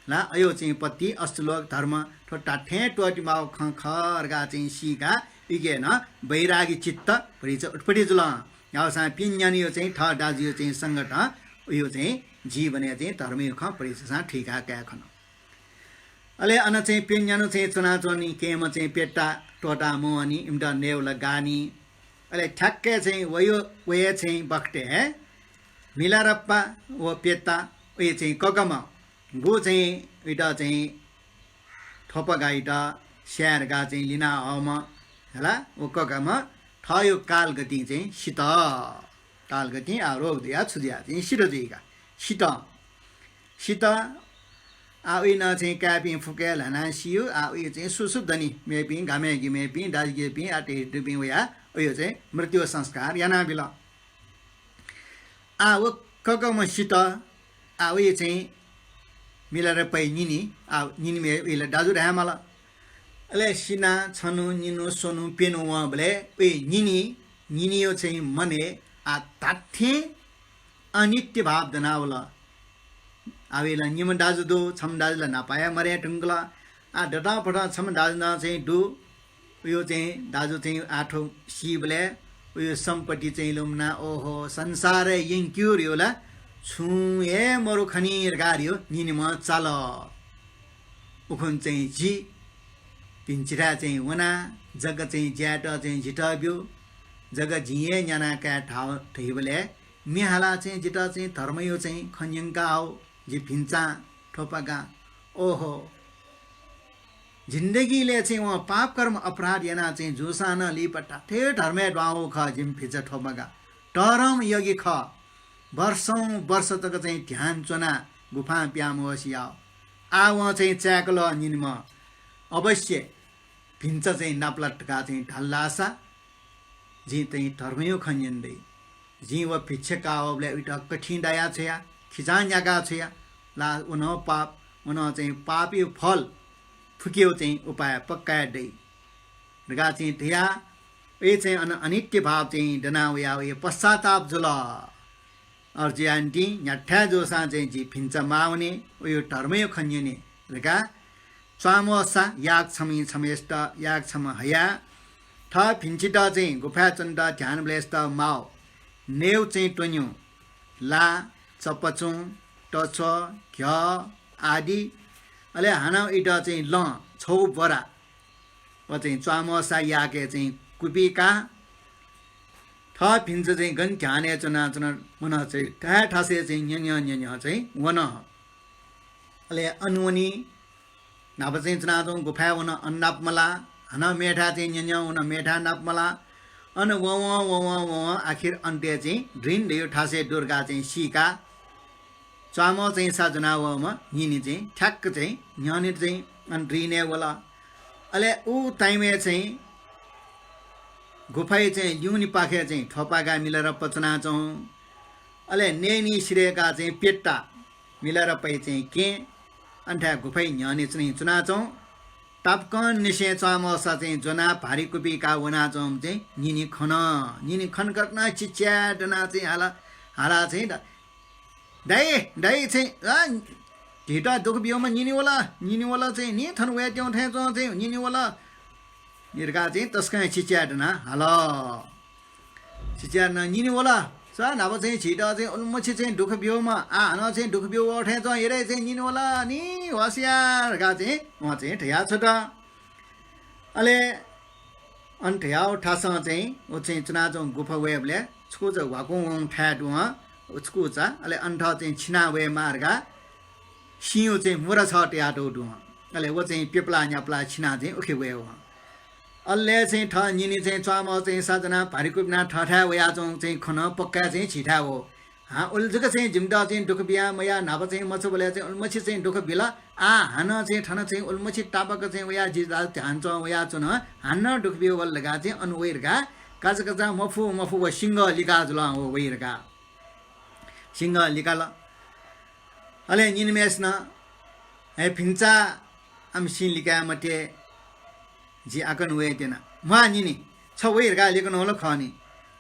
ला अयो चाहिँ पत्ती अष्टलोक धर्म ठोटा ठे टोटी माउ खरगा चाहिँ सीगा इगेन बैरागी चित्त परिच उत्पत्ति जुल यासा पिन्यानियो चाहिँ ठ दाजियो चाहिँ संगठ उयो चाहिँ जीवने चाहिँ धर्मी ख परिचसा ठीका क्या खन अले अन चाहिँ पिन्यानो चाहिँ चुना चोनी केम चाहिँ पेटा टोटा मोनी इम्डा नेउला गानी अले ठक्के चाहिँ वयो वये चाहिँ बक्टे मिलारप्पा वो पेता उयो चाहिँ कगमा गो चाहिँ उइटा चाहिँ ठोप गाइटा स्यार गा चाहिँ लिना अम होला ओ कगमा ठयो काल गति चाहिँ शीत काल गति आ रोग दिया छुदिया चाहिँ शीत दिगा शीत शीत आ उइन चाहिँ कापी फुके लाना सियो आ उयो चाहिँ सुसुद्धनी मेपी घामे गिमेपी दाजगेपी आटे दुपी उया उयो चाहिँ मृत्यु संस्कार याना बिला आ वो कगमा शीत आ उयो चाहिँ मिलाएर पै निनी आ निनी मे उले दाजु रहा मला अले सिना छनु निनु सोनु पेनु व बले उइ निनी निनियो चाहिँ मने आ ताथे अनित्य भाव दनावला आवेला निम दाजु दो छम दाजुला नापाया मरे टुंगला आ डटा पटा छम दाजु ना चाहिँ दु उयो चाहिँ दाजु चाहिँ आठो शिवले उयो सम्पत्ति चाहिँ लुम्ना ओहो संसार यिंक्युरियोला छुए मरु खनीर गारियो निनिम चाल उखुन चाहिँ जी पिंचिरा चाहिँ वना जग चाहिँ ज्याट चाहिँ झिटब्यो जग झिए न्यानाका ठाउँ ठैबले मिहाला चाहिँ जिटा चाहिँ धर्मयो चाहिँ खन्यंका आउ जी भिन्चा ठोपागा ओहो जिन्दगीले चाहिँ उहाँ पाप कर्म अपराध याना चाहिँ जोसान लिपट्टा ठे धर्मे ड्वाओ ख जिम फिच ठोबगा टरम योगी ख वर्षौं वर्ष तक चाहिँ ध्यान चोना गुफा प्याम होसिया आ उहाँ चाहिँ च्याकल निन्म अवश्य भिन्छ चाहिँ नाप्लटका चाहिँ ढल्लासा जी चाहिँ धर्मयो खन्यन्दै जी व भिक्षका अबले उटा कठिन दया छया खिजान यागा छया ला उन पाप उन चाहिँ पापी फल फुक्यो चाहिँ उपाय पक्का दै रगा चाहिँ धिया ए चाहिँ अनित्य भाव चाहिँ डनावया ए पश्चाताप जुल अर्जियान्टी न्याठ्या जोसा चाहिँ जी फिन्छ माउने उयो धर्मयो खन्यने रगा स्वामोसा याग छमी छमेष्ट याग छम हया थ फिन्चिट चाहिँ गुफा चण्ड ध्यान ब्लेष्ट माओ नेउ चाहिँ टोन्यु ला चपचुङ टच घ आदि अले हाना इट चाहिँ ल छौ बरा व चाहिँ च्वामसा याके चाहिँ कुपिका थ फिन्छ चाहिँ गन ध्याने चना चना मन चाहिँ ठा ठासे चाहिँ न्य चाहिँ वन अले अनुवनी नाप चाहिँ चना चाहिँ गुफा वन अन्नापमला हना मेठा चाहिँ न्य उन मेठा नापमला अन व आखिर अन्त्य चाहिँ ड्रिन यो ठासे दुर्गा चाहिँ सिका चामो चाहिँ साजना वमा निनी चाहिँ ठ्याक्क चाहिँ न्याने चाहिँ अन ड्रिने वाला अले ऊ टाइमे चाहिँ गुफाई चाहिँ युनि पाखे चाहिँ ठोपागा मिलेर पचना चौँ अले नेनी सिरेका चाहिँ पेट्टा मिलेर पै चाहिँ के अन्ठा गुफाई न्याने चाहिँ चुना चौँ तापकन निसे चामोसा चाहिँ जोना भारी कुपीका वना चौँ चाहिँ निनी खन गर्न चिच्या डना चाहिँ हाला चाहिँ दाइ चाहिँ ढिटा दुख बियोमा निनीवाला चाहिँ नि थन वे त्यो थे चाहिँ निनीवाला निर्गा चाहिँ तस्का चिच्याडना हाल चिच्याडना निनीवाला स नब चाहिँ छिटा चाहिँ उल्मछि चाहिँ दुख बियोमा हान चाहिँ दुख बियो उठे चाहिँ हेरे चाहिँ निनीवाला नि होसियार गा चाहिँ उहाँ चाहिँ ठया छ त अले अन ठया ठासा चाहिँ उ चाहिँ चुना चाहिँ गुफा वेबले छुको चाहिँ वाकुङ ठ्याड उहाँ उचकुचा अले अन्ठ चाहिँ छिना वे मार्गा सियो चाहिँ मुरा छ ट्याटो डुह अले वो चाहिँ पेप्ला न्याप्ला छिना चाहिँ उखे वे हो अल्ले चाहिँ ठ निनी चाहिँ च्वाम चाहिँ साजना भारीकुपना ठठा वया चाहिँ खन पक्का चाहिँ छिटा हो हा उल्जुक चाहिँ जिम्दा चाहिँ दुख बिया मया नाप चाहिँ मछु बोले चाहिँ उल्मछि चाहिँ दुख बिला आ हान चाहिँ ठन चाहिँ उल्मछि टापक चाहिँ वया जिदा ध्यान च वया चुन हान दुख बियो वल लगा चाहिँ अनुवेरगा काज काजा मफु व सिंह लिगा जुला हो वेरगा सिंह लिकाल अले निनमेस न हे फिन्चा आम सिन लिका मते जी आकन वे देना मा निनी छ वेरगा लिकन होला खनी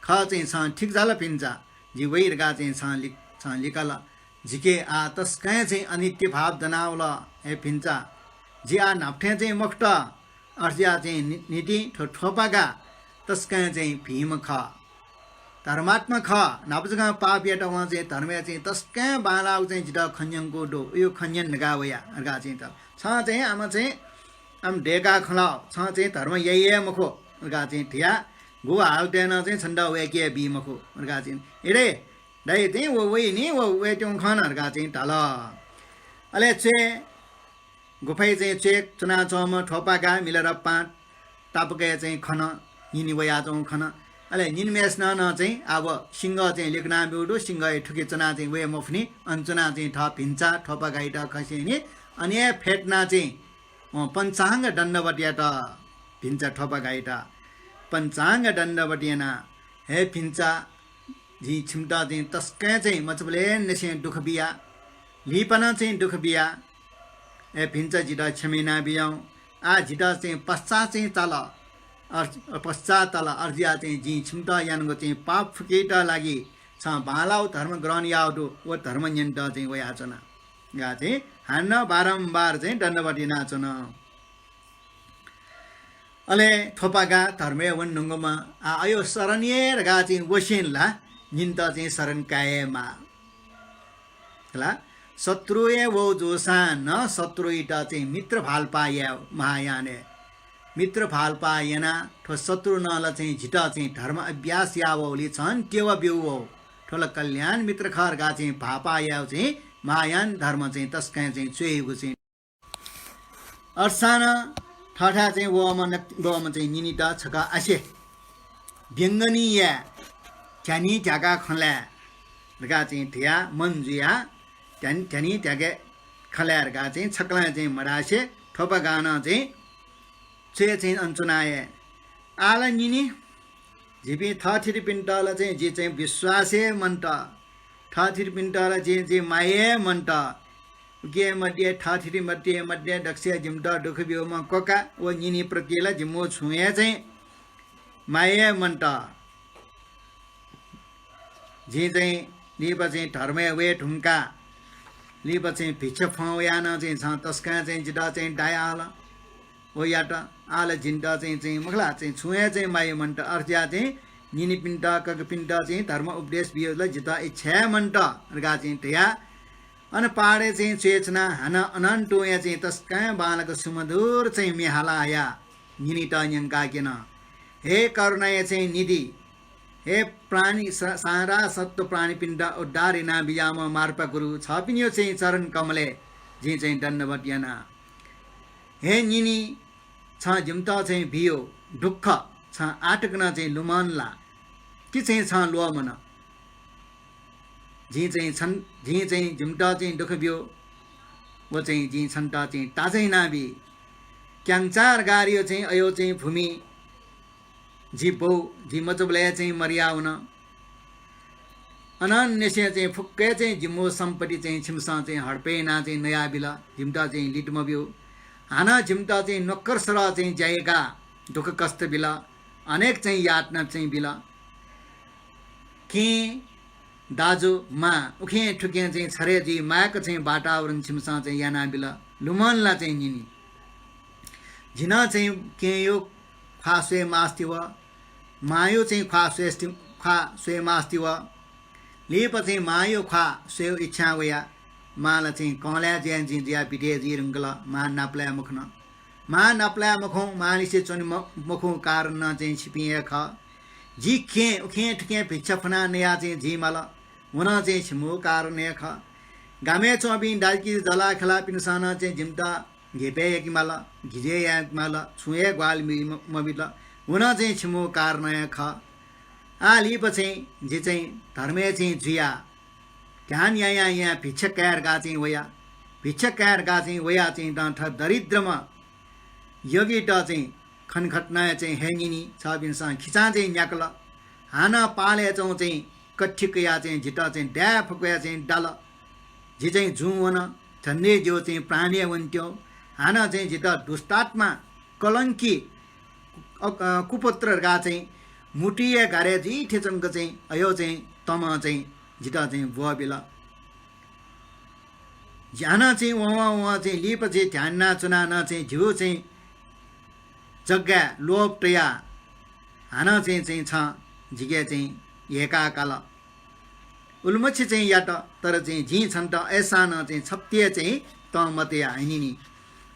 ख चाहिँ स ठीक जाला फिन्चा जी वेरगा चाहिँ स लिकाल जिके आ तस्कै चाहिँ अनित्य भाव दनाउला हे फिन्चा जी आ नाप्ठे चाहिँ मक्त अर्जिया चाहिँ निति ठोपागा तस्कै चाहिँ भीम ख धर्मात्मा ख नापजगा पापियाट वहाँ चाहिँ धर्मे चाहिँ तस्कै बालाउ चाहिँ जिटा खन्यङको डो यो खन्यन गावया अर्गा चाहिँ त छ चाहिँ आमा चाहिँ आम ढेका खलाउ छ चाहिँ धर्म यही मखो अर्गा चाहिँ ठिया गो हाल्टेन चाहिँ छन्दा वे के बी मखो अर्गा चाहिँ एरे दाइ चाहिँ वो वे नि वो वे त्यो खन अर्गा चाहिँ ढल अले चे गुफाई चाहिँ चेक चुना चौम ठोपाका मिलेर पाँच तापके चाहिँ खन निनी वया चौँ खन अले निनमेस न चाहिँ अब सिंह चाहिँ लेखना बिउडो सिंह ठुके चना चाहिँ वे मफ्नी अञ्चना चाहिँ ठ भिन्चा ठोपा गाइटा खसिनी अनि फेट्ना चाहिँ पञ्चाङ्ग दण्डवटिया त भिन्चा ठोपा गाइटा पञ्चाङ्ग दण्डवटियाना हे भिन्चा जी छिम्टा चाहिँ तस्कै चाहिँ मचबले नेसे दुख बिया लिपना चाहिँ दुख बिया हे भिन्चा जिटा छमेना बियाउ आ जिटा चाहिँ पश्चात चाहिँ तल पश्चातल अर्जिया चाहिँ जी छिम्टा यानको चाहिँ पाप फुकेटा लागि छ भालाउ धर्म ग्रहण याउडो वो धर्म न्यन्ट चाहिँ वे आचना गा चाहिँ हान्न बारम्बार चाहिँ दण्डवटी नाचन अले थोपागा धर्मे वन ढुङ्गोमा आयो शरणीय गा चाहिँ वसेनला निन्त चाहिँ शरण कायमा होला शत्रुए वो जोसान शत्रु इटा चाहिँ मित्र भाल पाया महायाने मित्र फाल पाएना ठो शत्रु नल चाहिँ झिटा चाहिँ धर्म अभ्यास यावली छन् टेवा बिउ हो ठोल कल्याण मित्र खरगा चाहिँ भापा याव चाहिँ महायान धर्म चाहिँ तस्कै चाहिँ चुएको चाहिँ अर्सान ठठा चाहिँ वमा चाहिँ निनिटा छका आसे व्यङ्गनीय झ्यानी झ्याका खला रका चाहिँ थिया मनजुया झ्यानी झ्याके खला रका चाहिँ छक्ला चाहिँ मरासे ठोपा गाना चाहिँ छे चाहिँ अञ्चनाय आला निनी झिपी थथिर पिन्टला चाहिँ जे चाहिँ विश्वासे मन्ट थथिर पिन्टला जे माये मन्ट गे मध्ये ठाठिरी मध्ये दक्ष्य जिम्टा दुख बियोमा कोका वो निनी प्रतिला जिमो छुए चाहिँ माये मन्ट जे चाहिँ लिप चाहिँ धर्मे वे ढुङ्का लिप चाहिँ भिक्ष फौयान चाहिँ छ तस्का चाहिँ जिटा चाहिँ डायाल हो याट आल जिन्टा चाहिँ मखला चाहिँ छुए चाहिँ माये मन्ट अर्ज्या चाहिँ निनी पिण्ड कक पिण्ड चाहिँ धर्म उपदेश बियोलाई जिता इच्छा मन्ट रगा चाहिँ त्यहाँ अन पाडे चाहिँ चेतना हान अनन्टोया चाहिँ तस्का बालक सुमधुर चाहिँ मेहालाया निनिट न्यङ्काकेन हे करुणाय चाहिँ निधि हे प्राणी सारा सत्व प्राणी पिण्ड उद्धारिना बियाम मार्पा गुरु छपिन्यो चाहिँ चरण कमले जे चाहिँ दण्डवट याना हे निनी छ जिम्ता चाहिँ बियो दुःख छ आटकन चाहिँ लुमनला कि चाहिँ छ लोमन जी चाहिँ छन् जी चाहिँ जिम्टा चाहिँ दुःख बियो वो चाहिँ जी छन्टा चाहिँ ताजै नाबी क्याङचार गारियो चाहिँ अयो चाहिँ भूमि जी बौ जी मचुबले चाहिँ मरियाउन अनन्यस्य चाहिँ फुक्के चाहिँ जिम्मो सम्पत्ति चाहिँ छिमसा चाहिँ हडपेना चाहिँ नयाँ बिला जिम्टा चाहिँ लिटमा बियो हाना जिम्टा चाहिँ नक्कर सरा चाहिँ जाएगा दुःख कष्ट बिला अनेक चाहिँ यातना चाहिँ बिला के दाजु मा उखे ठुके चाहिँ छरे जी मायाको चाहिँ वातावरण छिमसा चाहिँ याना बिला लुमनला चाहिँ निनी झिना चाहिँ के यो खासवे मास्ति व मायो चाहिँ खासवे मास्ति व लेप चाहिँ मायो खा स्वे इच्छा वया माला चाहिँ कमला ज्यान जी ज्या पिटे जी रुङ्गला मा नाप्ला मुखन मा नाप्ला मुखौँ मानिसे चोनि मुखौँ कारण चाहिँ छिपिए ख जी खे उखे ठुके भिक्षा फना नया चाहिँ जी माला हुन चाहिँ छिमो कारण ख गामे चौबी डाकी जला खेला पिनसाना चाहिँ जिम्टा घेपे कि माला घिजे या माला छुए ग्वाल मबिला हुन चाहिँ छिमो कारण ख आली पछि जे चाहिँ धर्मे चाहिँ जुया ध्यान यहाँ भिक्षा कायरका चाहिँ वया भिक्षा कायरका चाहिँ वया चाहिँ डाँठ दरिद्रमा योगिट चाहिँ खनखट्ना चाहिँ हेनिनी छ बिनसा खिचा चाहिँ न्याकल हाना पाले चाहिँ कठिकया चाहिँ झिटा चाहिँ ड्याफकया चाहिँ डाल झि चाहिँ जुवन झन्डे जो चाहिँ प्राणी वन्ट्यो हाना चाहिँ झिटा दुष्टात्मा कलङ्की कुपुत्रका चाहिँ मुटिए गारे जी ठेचङ्क चाहिँ अयो चाहिँ तम चाहिँ झिटा चाहिँ बुवा बेला झ्याना चाहिँ वहाँ चाहिँ लिप चाहिँ ध्यान नाचुना न चाहिँ झिउ चाहिँ जग्गा लोप टया हाना चाहिँ छ झिके चाहिँ हेका काल उल्मछि चाहिँ याट तर चाहिँ झी छन् त ऐसा न चाहिँ छप्ते चाहिँ त मते हाइनी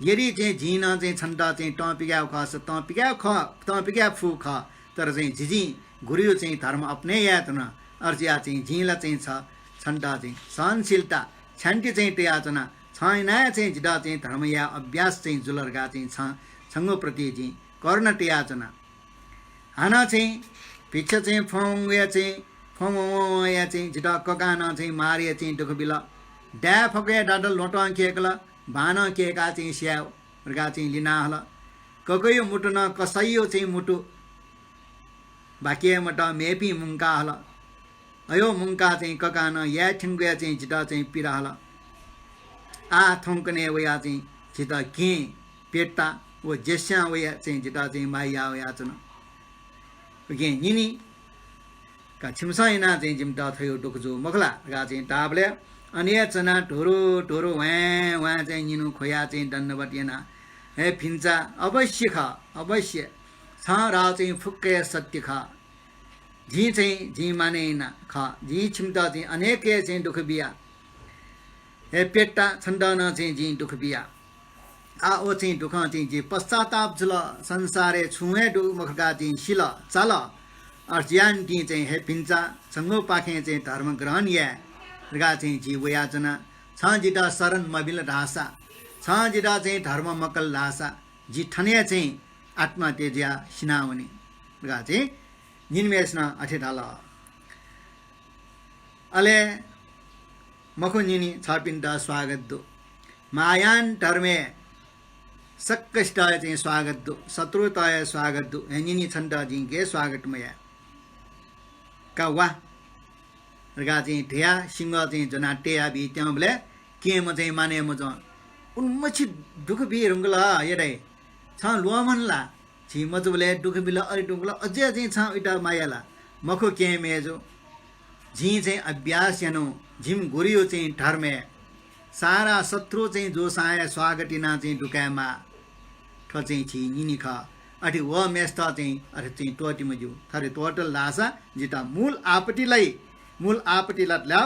यदि चाहिँ झी न चाहिँ छन् त चाहिँ त पिगा खस त पिगा फु ख तर चाहिँ झिझी गुरु चाहिँ धर्म अपने यात न अर्जिया चाहिँ झीला चाहिँ छन् त चाहिँ सहनशीलता छान्ति चाहिँ तयाचना छैन चाहिँ झिडा चाहिँ धर्म या अभ्यास चाहिँ जुलर्गा चाहिँ छ छङ्गो प्रति चाहिँ कर्ण तयाचना हाना चाहिँ भिक्षा चाहिँ फौया चाहिँ झिटा ककान चाहिँ मारिया चाहिँ दुःख बिला ड्या फके डाडा लोटा केकला भान केका चाहिँ स्याउ गा चाहिँ लिना हल ककयो मुटु न कसैयो चाहिँ मुटु बाके मट मेपी मुङ्का हल अयो मुङ्का चाहिँ ककान या ठिङ्गुया चाहिँ झिटा चाहिँ पिरा हल आ थौकने वया चाहिँ झिटा के पेट्टा वो जेस्या वया चाहिँ झिटा चाहिँ माया वया चुन के निनी का छिमसाइना चाहिँ जिम्टा थयो डुकजु मखला गा चाहिँ टाबले अनि चना ढोरो ढोरो वहाँ चाहिँ निनु खोया चाहिँ दण्डवट येना हे फिन्चा अवश्य ख अवश्य छ रा चाहिँ फुक्के सत्य ख जी चाहिँ जी माने न ख जी छिमता चाहिँ अनेके चाहिँ दुख बिया हे पेट्टा छन्दन चाहिँ जी दुख बिया आ ओ चाहिँ दुख चाहिँ जी पश्चाताप जुल संसारे छुए डु मुखका चाहिँ शिल चल अर्ज्यान टी चाहिँ हे पिन्चा सङ्गो पाखे चाहिँ धर्म ग्रहण या गा चाहिँ जी वयाचना छ जिटा शरण मबिल ढासा छ जिटा चाहिँ धर्म मकल ढासा जी ठने चाहिँ आत्महत्या ज्या सिनाउने गा चाहिँ निन्मेस्न अठेठाल अले मखो निनी छपिन्द स्वागत दो मायान धर्मे सक्कष्टाय चाहिँ स्वागत दो शत्रुताय स्वागत दो निनी छन्द जिंके स्वागतमय का वा रगा चाहिँ ढिया सिंह चाहिँ जनाटेया बि त्यहाँ बोले के म चाहिँ माने म ज उन्मछि दुख बि रुंगला यडै छ लोमनला छि म बोले दुख बिला अरि दुखला अझै चाहिँ छ इटा मायाला मखो के मेजो झी चाहिँ अभ्यास यानो झिम गुरियो चाहिँ धर्मे सारा शत्रु चाहिँ जो साय स्वागतिना चाहिँ दुकामा ठ चाहिँ छि निनी ख अठी व मेस्ता चाहिँ अरे चाहिँ टोटी मजु थरे टोटल लासा जिता मूल आपटिला ल्या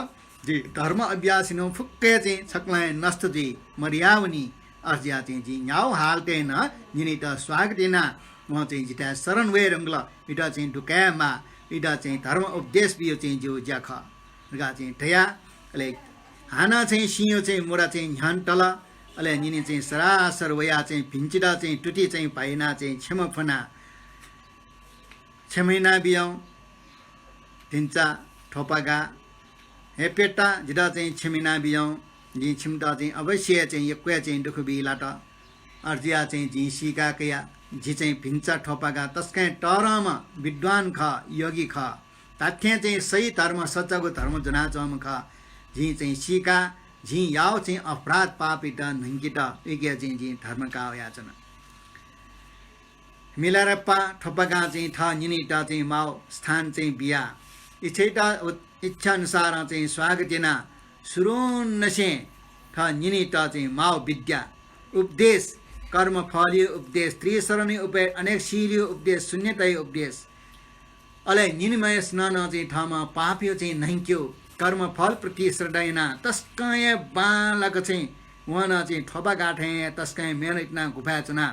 जी धर्म अभ्यासिनो फुक्के चाहिँ छक्लाय नष्ट जी मर्यावनी अर्जिया चाहिँ जी न्याउ हालते न निनी त स्वागतिना वहाँ चाहिँ जिता शरण वे रंगला इटा चाहिँ दुकामा इटा चाहिँ धर्म उपदेश बियो चाहिँ जो ज्याख गा चाहिँ ठया अले हाना चाहिँ सिंह चाहिँ मोरा चाहिँ ह्यान्टल अले निनी चाहिँ सरासर वया चाहिँ भिन्चिदा चाहिँ टुटी चाहिँ पाइना चाहिँ क्षमफना छमैना बियाउ भिन्चा ठोपागा हेपेटा जिदा चाहिँ छमिना बियाउ जी छिमटा चाहिँ अवश्य चाहिँ यक्वे चाहिँ दुख बिलाट अर्जिया चाहिँ जी सिका कया जी चाहिँ भिन्चा ठोपागा तस्कै टरमा विद्वान ख योगी ख ताथ्य चाहिँ सही धर्म सच्चाको धर्म जना चम ख जी चाहिँ सिका जी याव चाहिँ अपराध पापिट नंगिट इके चाहिँ जी धर्म का याचना मिलारप्पा ठोपागा चाहिँ ठ निनिटा चाहिँ माउ स्थान चाहिँ बिया इच्छा अनुसार चाहिँ स्वागतिना सुरुन्नसे ठ निनिटा चाहिँ माउ विद्या उपदेश कर्म फलीय उपदेश त्रिशरणी उपदेश अनेक शीलीय उपदेश शून्यतय उपदेश अले निनिमय स्नान चाहिँ ठामा पापियो चाहिँ नहिक्यो कर्म फल प्रति श्रद्धैना तस्कै बालक चाहिँ वना चाहिँ ठोपा गाठे तस्कै मेहनतना गुफाचना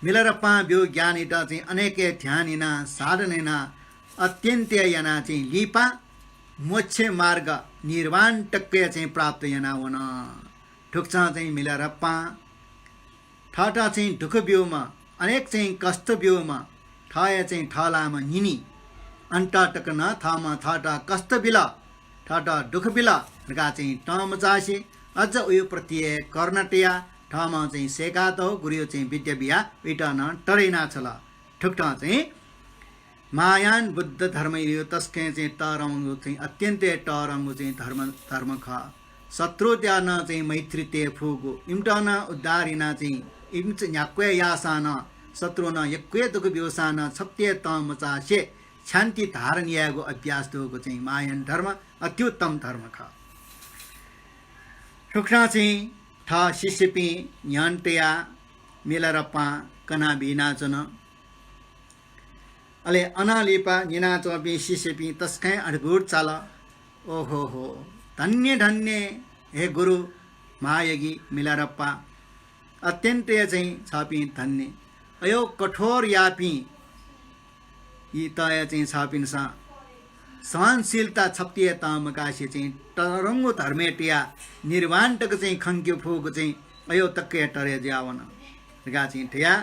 मिलेर पाब्यो ज्ञान इटा चाहिँ अनेके ध्यानिना साधनेना अत्यन्त्य याना चाहिँ लिपा मोक्ष मार्ग निर्वाण टक्के चाहिँ प्राप्त याना वन ठुक्छ चाहिँ मिलेर पा ठटा चाहिँ दुख बिउमा अनेक चाहिँ कष्ट बिउमा ठय चाहिँ ठलामा निनी अन्टा टकन थामा ठटा कष्ट बिला ठटा दुख बिला गा चाहिँ टम चासे अझ उयो प्रत्यय कर्णटिया ठमा चाहिँ सेकात हो गुरियो चाहिँ विद्या बिया विटन टरेना छल ठुक्टा चाहिँ मायान बुद्ध धर्म यो तस्कै चाहिँ टरङ्गु चाहिँ अत्यन्तै टरङ्गु चाहिँ धर्म ख शत्रु त्यान चाहिँ मैत्री ते फुगु इम्टन उद्धारिना चाहिँ इम्च न्याक्वे यासान शत्रु न यक्वे दुख व्यवसान सत्य तम चासे शान्ति धारण यागो अभ्यास दोगो चाहिँ मायन धर्म अत्युत्तम धर्म ख ठुक्रा चाहिँ ठ शिष्यपी न्यान्टया मिलरप्पा कना बिनाचन अले अनालिपा निनाचपी शिष्यपी तस्कै अद्भुत चाल ओहो हो धन्य धन्य हे गुरु महायोगी मिलरप्पा अत्यन्तै चाहिँ छापी धन्य अयो कठोर यापी यी तय चाहिँ छापिनसा सहनशीलता छप्तियताम काशी चाहिँ तरङ्गो धर्मेटिया निर्वाणटक चाहिँ खङ्क्यो फुग चाहिँ अयो तक्के टरे ज्यावन गा चाहिँ ठया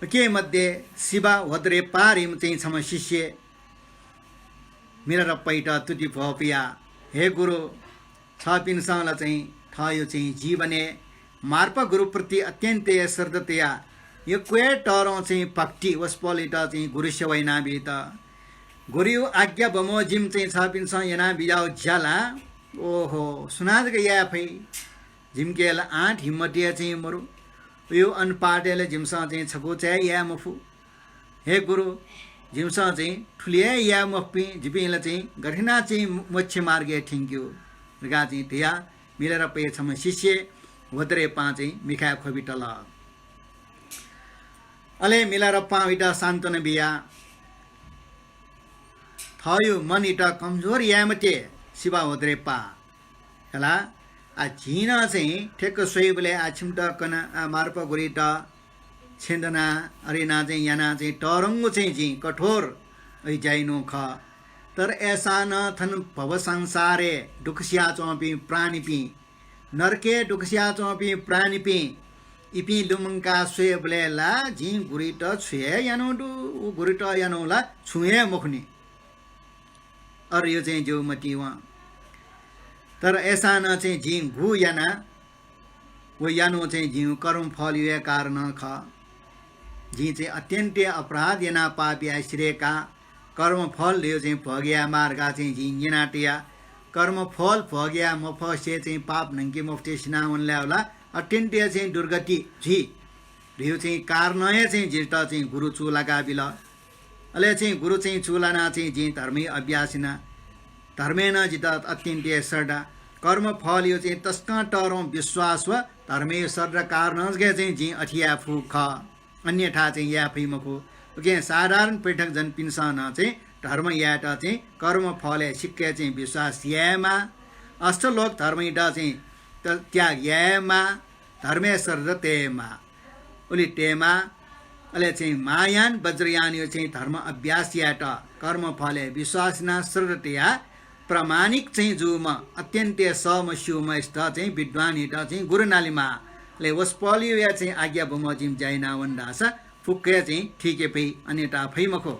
के मध्ये शिवा वद्रे पारिम चाहिँ छम शिष्य मेरा पैटा तुटी भपिया हे गुरु छापिनसाला चाहिँ ठयो चाहिँ जीवने मार्प गुरुप्रति अत्यन्तै श्रद्धतया यो क्वे टरो चाहिँ भक्ति वस्पलिटा चाहिँ गुरु सेवैना बित गुरु आज्ञा बमोजिम चाहिँ छापिनसा यना बिजाउ झ्याला ओहो सुनाद गया फै झिमकेला आठ हिम्मतिया चाहिँ मरु यो अनपाटेले झिमसा चाहिँ छको चाहिँ या मफु हे गुरु झिमसा चाहिँ ठुलिया या मफपी झिपिला चाहिँ गठिना चाहिँ मोक्ष मार्गे ठिङ्क्यो गा चाहिँ थिया मिलेर पे छम शिष्य वद्रे पा चाहिँ मिखा खोबिटल अले मिलेर पा इटा शान्तन बिया थयो मन इटा कमजोर यामते शिवा वद्रे पा हला आ झिना चाहिँ ठेक्क सोइबले आ छिमटा कना मार्प गुरिटा छेन्दना अरेना चाहिँ याना चाहिँ टरङ्गो चाहिँ जी कठोर ऐ जाइनो ख तर ऐसा न थन भव संसारे दुखसिया चौपी प्राणी पी नरके दुखसिया चौपी प्राणी पी इपि लुमंका स्वे बलेला जी गुरिट छुए यानो दु गुरिट यानोला छुए मुखनी और यो चाहिँ जो मटिवा तर ऐसा न चाहिँ जी घु याना वो यानो चाहिँ जी कर्म फल यो कारण ख जी चाहिँ अत्यन्त अपराध याना पापी आश्रेका कर्म फल यो चाहिँ भग्या मार्गा चाहिँ जी जिनाटिया कर्म फल भग्या मफसे चाहिँ पाप नंके मुफ्ते सिनावनले होला अत्यन्त चाहिँ दुर्गति जी यो चाहिँ कारणय चाहिँ जिता चाहिँ गुरु चुलाका बिल अले चाहिँ गुरु चाहिँ चुलाना चाहिँ जी धर्मी अभ्यासिना धर्मेन जिता अत्यन्त सर्दा कर्म फल यो चाहिँ तस्का टरौं विश्वास व धर्मे सर्द कारण चाहिँ जी अठिया फुख अन्यथा चाहिँ या फैमको ओके साधारण पैठक जन पिन्सन चाहिँ धर्म याट चाहिँ कर्म फले सिक्के चाहिँ विश्वास यामा अष्टलोक धर्मैटा चाहिँ त्याग यामा धर्मेश्वर र तेमा उली तेमा अले चाहिँ मायान वज्रयान यो चाहिँ धर्म अभ्यास याट कर्म फले विश्वास न श्रद्धया प्रामाणिक चाहिँ जुमा अत्यन्त समस्युमा स्थ चाहिँ विद्वान हिटा चाहिँ गुरुनालीमा ले वस्पलियो या चाहिँ आज्ञा बमजिम जाइना वन्दास फुक्के चाहिँ ठीके पै अन्यता फैमखो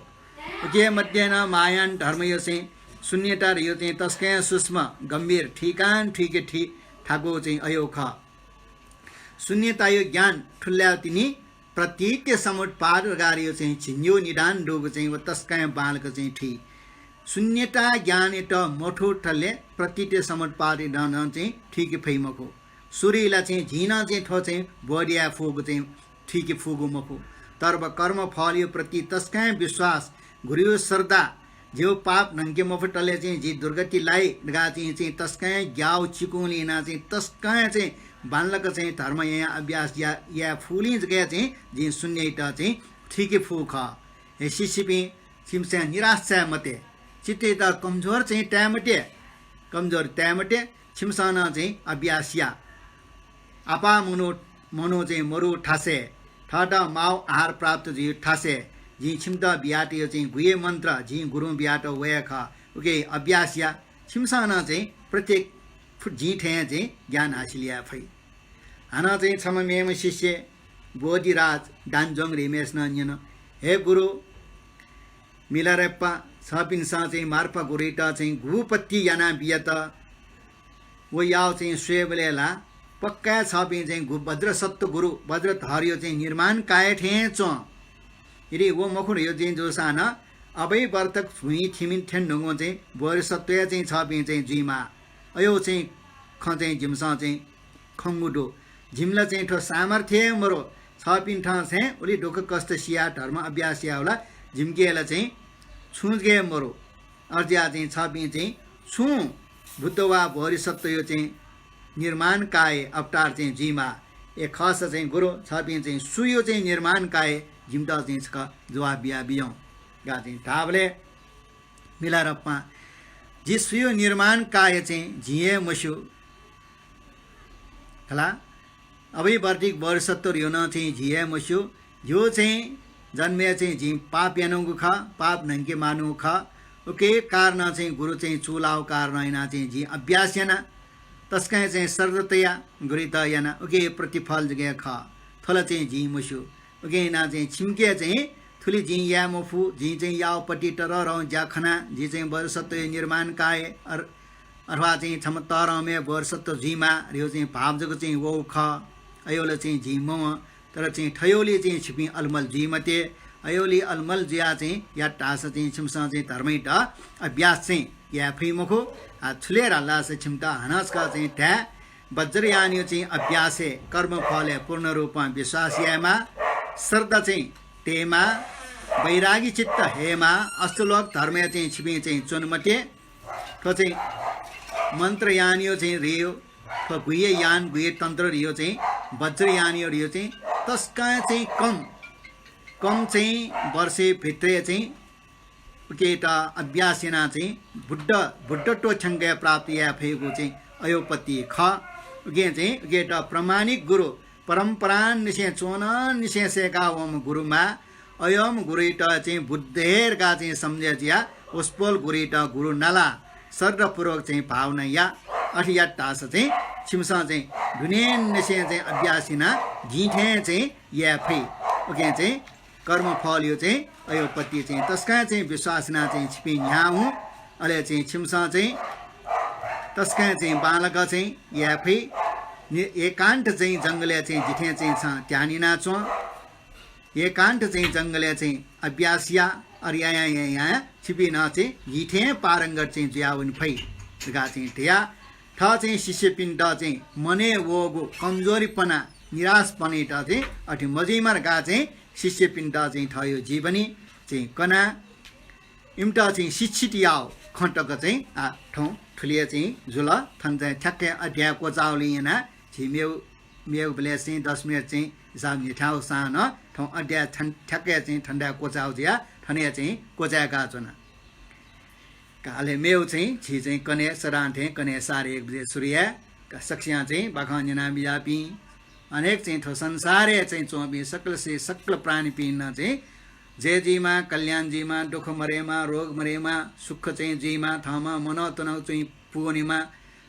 के मध्येन मायान धर्म यो चाहिँ शून्यता यो चाहिँ तस्कै सूक्ष्म गम्भीर ठिकान ठीके ठीक ठाको चाहिँ अयोख शून्यता यो ज्ञान ठुल्या तिनी प्रतीक समुट पार गार यो चाहिँ छिन्यो निदान डोग चाहिँ तस्कै बालको चाहिँ ठीक शून्यता ज्ञान एट मोठो ठल्ले प्रतीक समुट पार डान चाहिँ ठीक फैमखो सूर्यलाई चाहिँ झिना चाहिँ ठो चाहिँ बढिया फुग चाहिँ ठीक फुगु मखो तर्ब कर्म फल यो प्रति तस्कै विश्वास गुरु श्रद्धा जो पाप नंगे मफटले चाहिँ जी दुर्गतिलाई गा चाहिँ तस्कै ग्याउ चिकुलिना चाहिँ तस्कै चाहिँ बालक चाहिँ धर्म यहाँ अभ्यास या फुलिन्छ गए चाहिँ जी शून्यता चाहिँ ठीक फुख हे सिसिपी सिमसा निराशा मते चित्ते त कमजोर चाहिँ ट्यामटे कमजोर ट्यामटे छिमसाना चाहिँ अभ्यासिया आपा मनो चाहिँ मरु ठासे ठाटा माउ आहार प्राप्त जी ठासे जी छिमता बियाट यो चाहिँ गुये मन्त्र जी गुरु बियाट वयख ओके अभ्यासिया छिमसाना चाहिँ प्रत्येक जी ठे चाहिँ ज्ञान हासिलिया फै हाना चाहिँ छममेम शिष्य बोधिराज डान्जोङ रिमेश नन्यन हे गुरु मिलारेप्पा छपिन्सा चाहिँ मार्पा गुरिटा चाहिँ गुपत्ती याना बियत वो याव चाहिँ स्वेबलेला पक्का छपि चाहिँ भद्र सत्य गुरु भद्र धर्यो चाहिँ निर्माण काय ठेच यदि वो मखुर यो चाहिँ जो सान अबै वर्तक फुई थिमिन ठेन ढुङ्गो चाहिँ बोर सत्य चाहिँ छपि चाहिँ जुइमा अयो चाहिँ ख चाहिँ झिमसा चाहिँ खङ्गुडो झिमला चाहिँ ठो सामर्थ्य मरो छपिन ठ चाहिँ उली ढोक कष्ट सिया धर्म अभ्यास या होला झिम्केला चाहिँ छुगे मरो अर्जिया चाहिँ छपि चाहिँ छु बुद्ध वा भोरि सत्य यो चाहिँ निर्माण काय अवतार चाहिँ जीमा एक खास चाहिँ गुरु छपि चाहिँ सुयो चाहिँ निर्माण काय जिम्दा चाहिँ छ जवाब बिया बियौँ गा चाहिँ ढाबले मिलारपमा जी सुयो निर्माण काय चाहिँ झिए मस्यु हला अबै वर्तिक वर्षत्तर यो न चाहिँ झिए मस्यु यो चाहिँ जन्मे चाहिँ झि पाप यानुगु ख पाप नंके मानु ख ओके कारण चाहिँ गुरु चाहिँ चुलाउ कारण हैन चाहिँ झि अभ्यास याना तस्कै चाहिँ सर्वतया गुरिता याना ओके प्रतिफल जगे ख थला चाहिँ झि मुसु ओके ना चाहिँ छिमके चाहिँ थुली झि या मफु झि चाहिँ यावपट्टि तर रौ जाखना झि चाहिँ वर्षत्व निर्माण काय अथवा चाहिँ क्षमतारमे वर्षत्व झिमा यो चाहिँ भाव जको चाहिँ वो ख अयोले चाहिँ झि म तर चाहिँ ठयोली चाहिँ छिपि अलमल झि मते अयोली अलमल जिया चाहिँ या टास चाहिँ छिमसा चाहिँ धर्मैट अभ्यास चाहिँ या फ्रीमुखो छुलेर हल्लास छिमता हनसका चाहिँ ठ्या वज्रयान यो चाहिँ अभ्यासे कर्म फले पूर्ण रूपमा विश्वास यामा श्रद्धा चाहिँ तेमा वैरागी चित्त हेमा अष्टलोक धर्म चाहिँ छिपि चाहिँ चुनमटे तो चाहिँ मन्त्रयान यो चाहिँ रियो तो गुये यान गुये तन्त्र रियो चाहिँ वज्रयान यो रियो चाहिँ तस्का चाहिँ कम चाहिँ वर्षे भित्रै चाहिँ केटा अभ्यासिना चाहिँ बुद्धत्व छङ्गे प्राप्ति या फेगु चाहिँ अयोपति ख उगे चाहिँ गेटा प्रमाणिक गुरु परम्परा निशे चोन निशे सेका ओम गुरुमा अयम गुरुटा चाहिँ बुद्धेरका चाहिँ सम्झ्या उसपोल गुरुटा गुरु नला सर्वपूर्वक चाहिँ भावना या अठिया टास चाहिँ छिमसा चाहिँ दुनेन निशे चाहिँ अभ्यासिना झिठे चाहिँ या फै ओके चाहिँ कर्मफल यो चाहिँ अयोपत्ति चाहिँ तस्का चाहिँ विश्वासना चाहिँ छिपे यहाँ हुँ अहिले चाहिँ छिमसा चाहिँ तस्का चाहिँ बालक चाहिँ या फै एकान्त चाहिँ जङ्गले चाहिँ जिठे चाहिँ छ त्यानिना चो एकान्त चाहिँ जङ्गले चाहिँ अभ्यासिया अरिया यहाँ छिपी न चाहिँ जिठे पारङ्गत चाहिँ ज्याउन फै गा चाहिँ ढिया ठ चाहिँ शिष्यपिण्ड चाहिँ मने वोगो कमजोरीपना निराशपने ट चाहिँ अठी मजिमर गा चाहिँ शिष्यपिण्ड चाहिँ ठयो जीवनी चाहिँ कना इम्टा चाहिँ शिक्षित याओ खण्टक चाहिँ ठौँ ठुलिया चाहिँ जुल थन चाहिँ ठ्याक्कै अध्याय कोचाउली यहाँ झिमेउ मेउ बेले चाहिँ 10 मिनट चाहिँ हिसाब निठाउ सान ठौँ अध्याय ठ्याक्कै चाहिँ ठन्डा कोचाउ जिया ठने चाहिँ कोचाएका छन् काले मेउ चाहिँ छि चाहिँ कने सरान्थे कने सारे 1 बजे सूर्य का सक्षिया चाहिँ बाखन्जना बिजापी अनेक चाहिँ थो संसारे चाहिँ चौबी सकल से सकल प्राणी पिन चाहिँ जे जीमा कल्याण जीमा दुख मरेमा रोग मरेमा सुख चाहिँ जीमा थमा मनोतनौ चाहिँ पुगोनीमा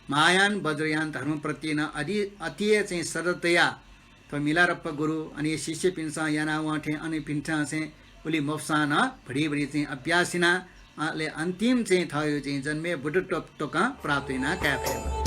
मायान वज्रयान धर्म प्रति न अति चाहिँ सरतया तो मिलारप्प गुरु अनि शिष्य पिन्सा याना वाठे अनि पिन्ठा चाहिँ उली मोफसान भडी भडी चाहिँ अभ्यासिना ले अन्तिम चाहिँ थयो चाहिँ जन्मे बुढो टोका प्राप्त हुन क्याफे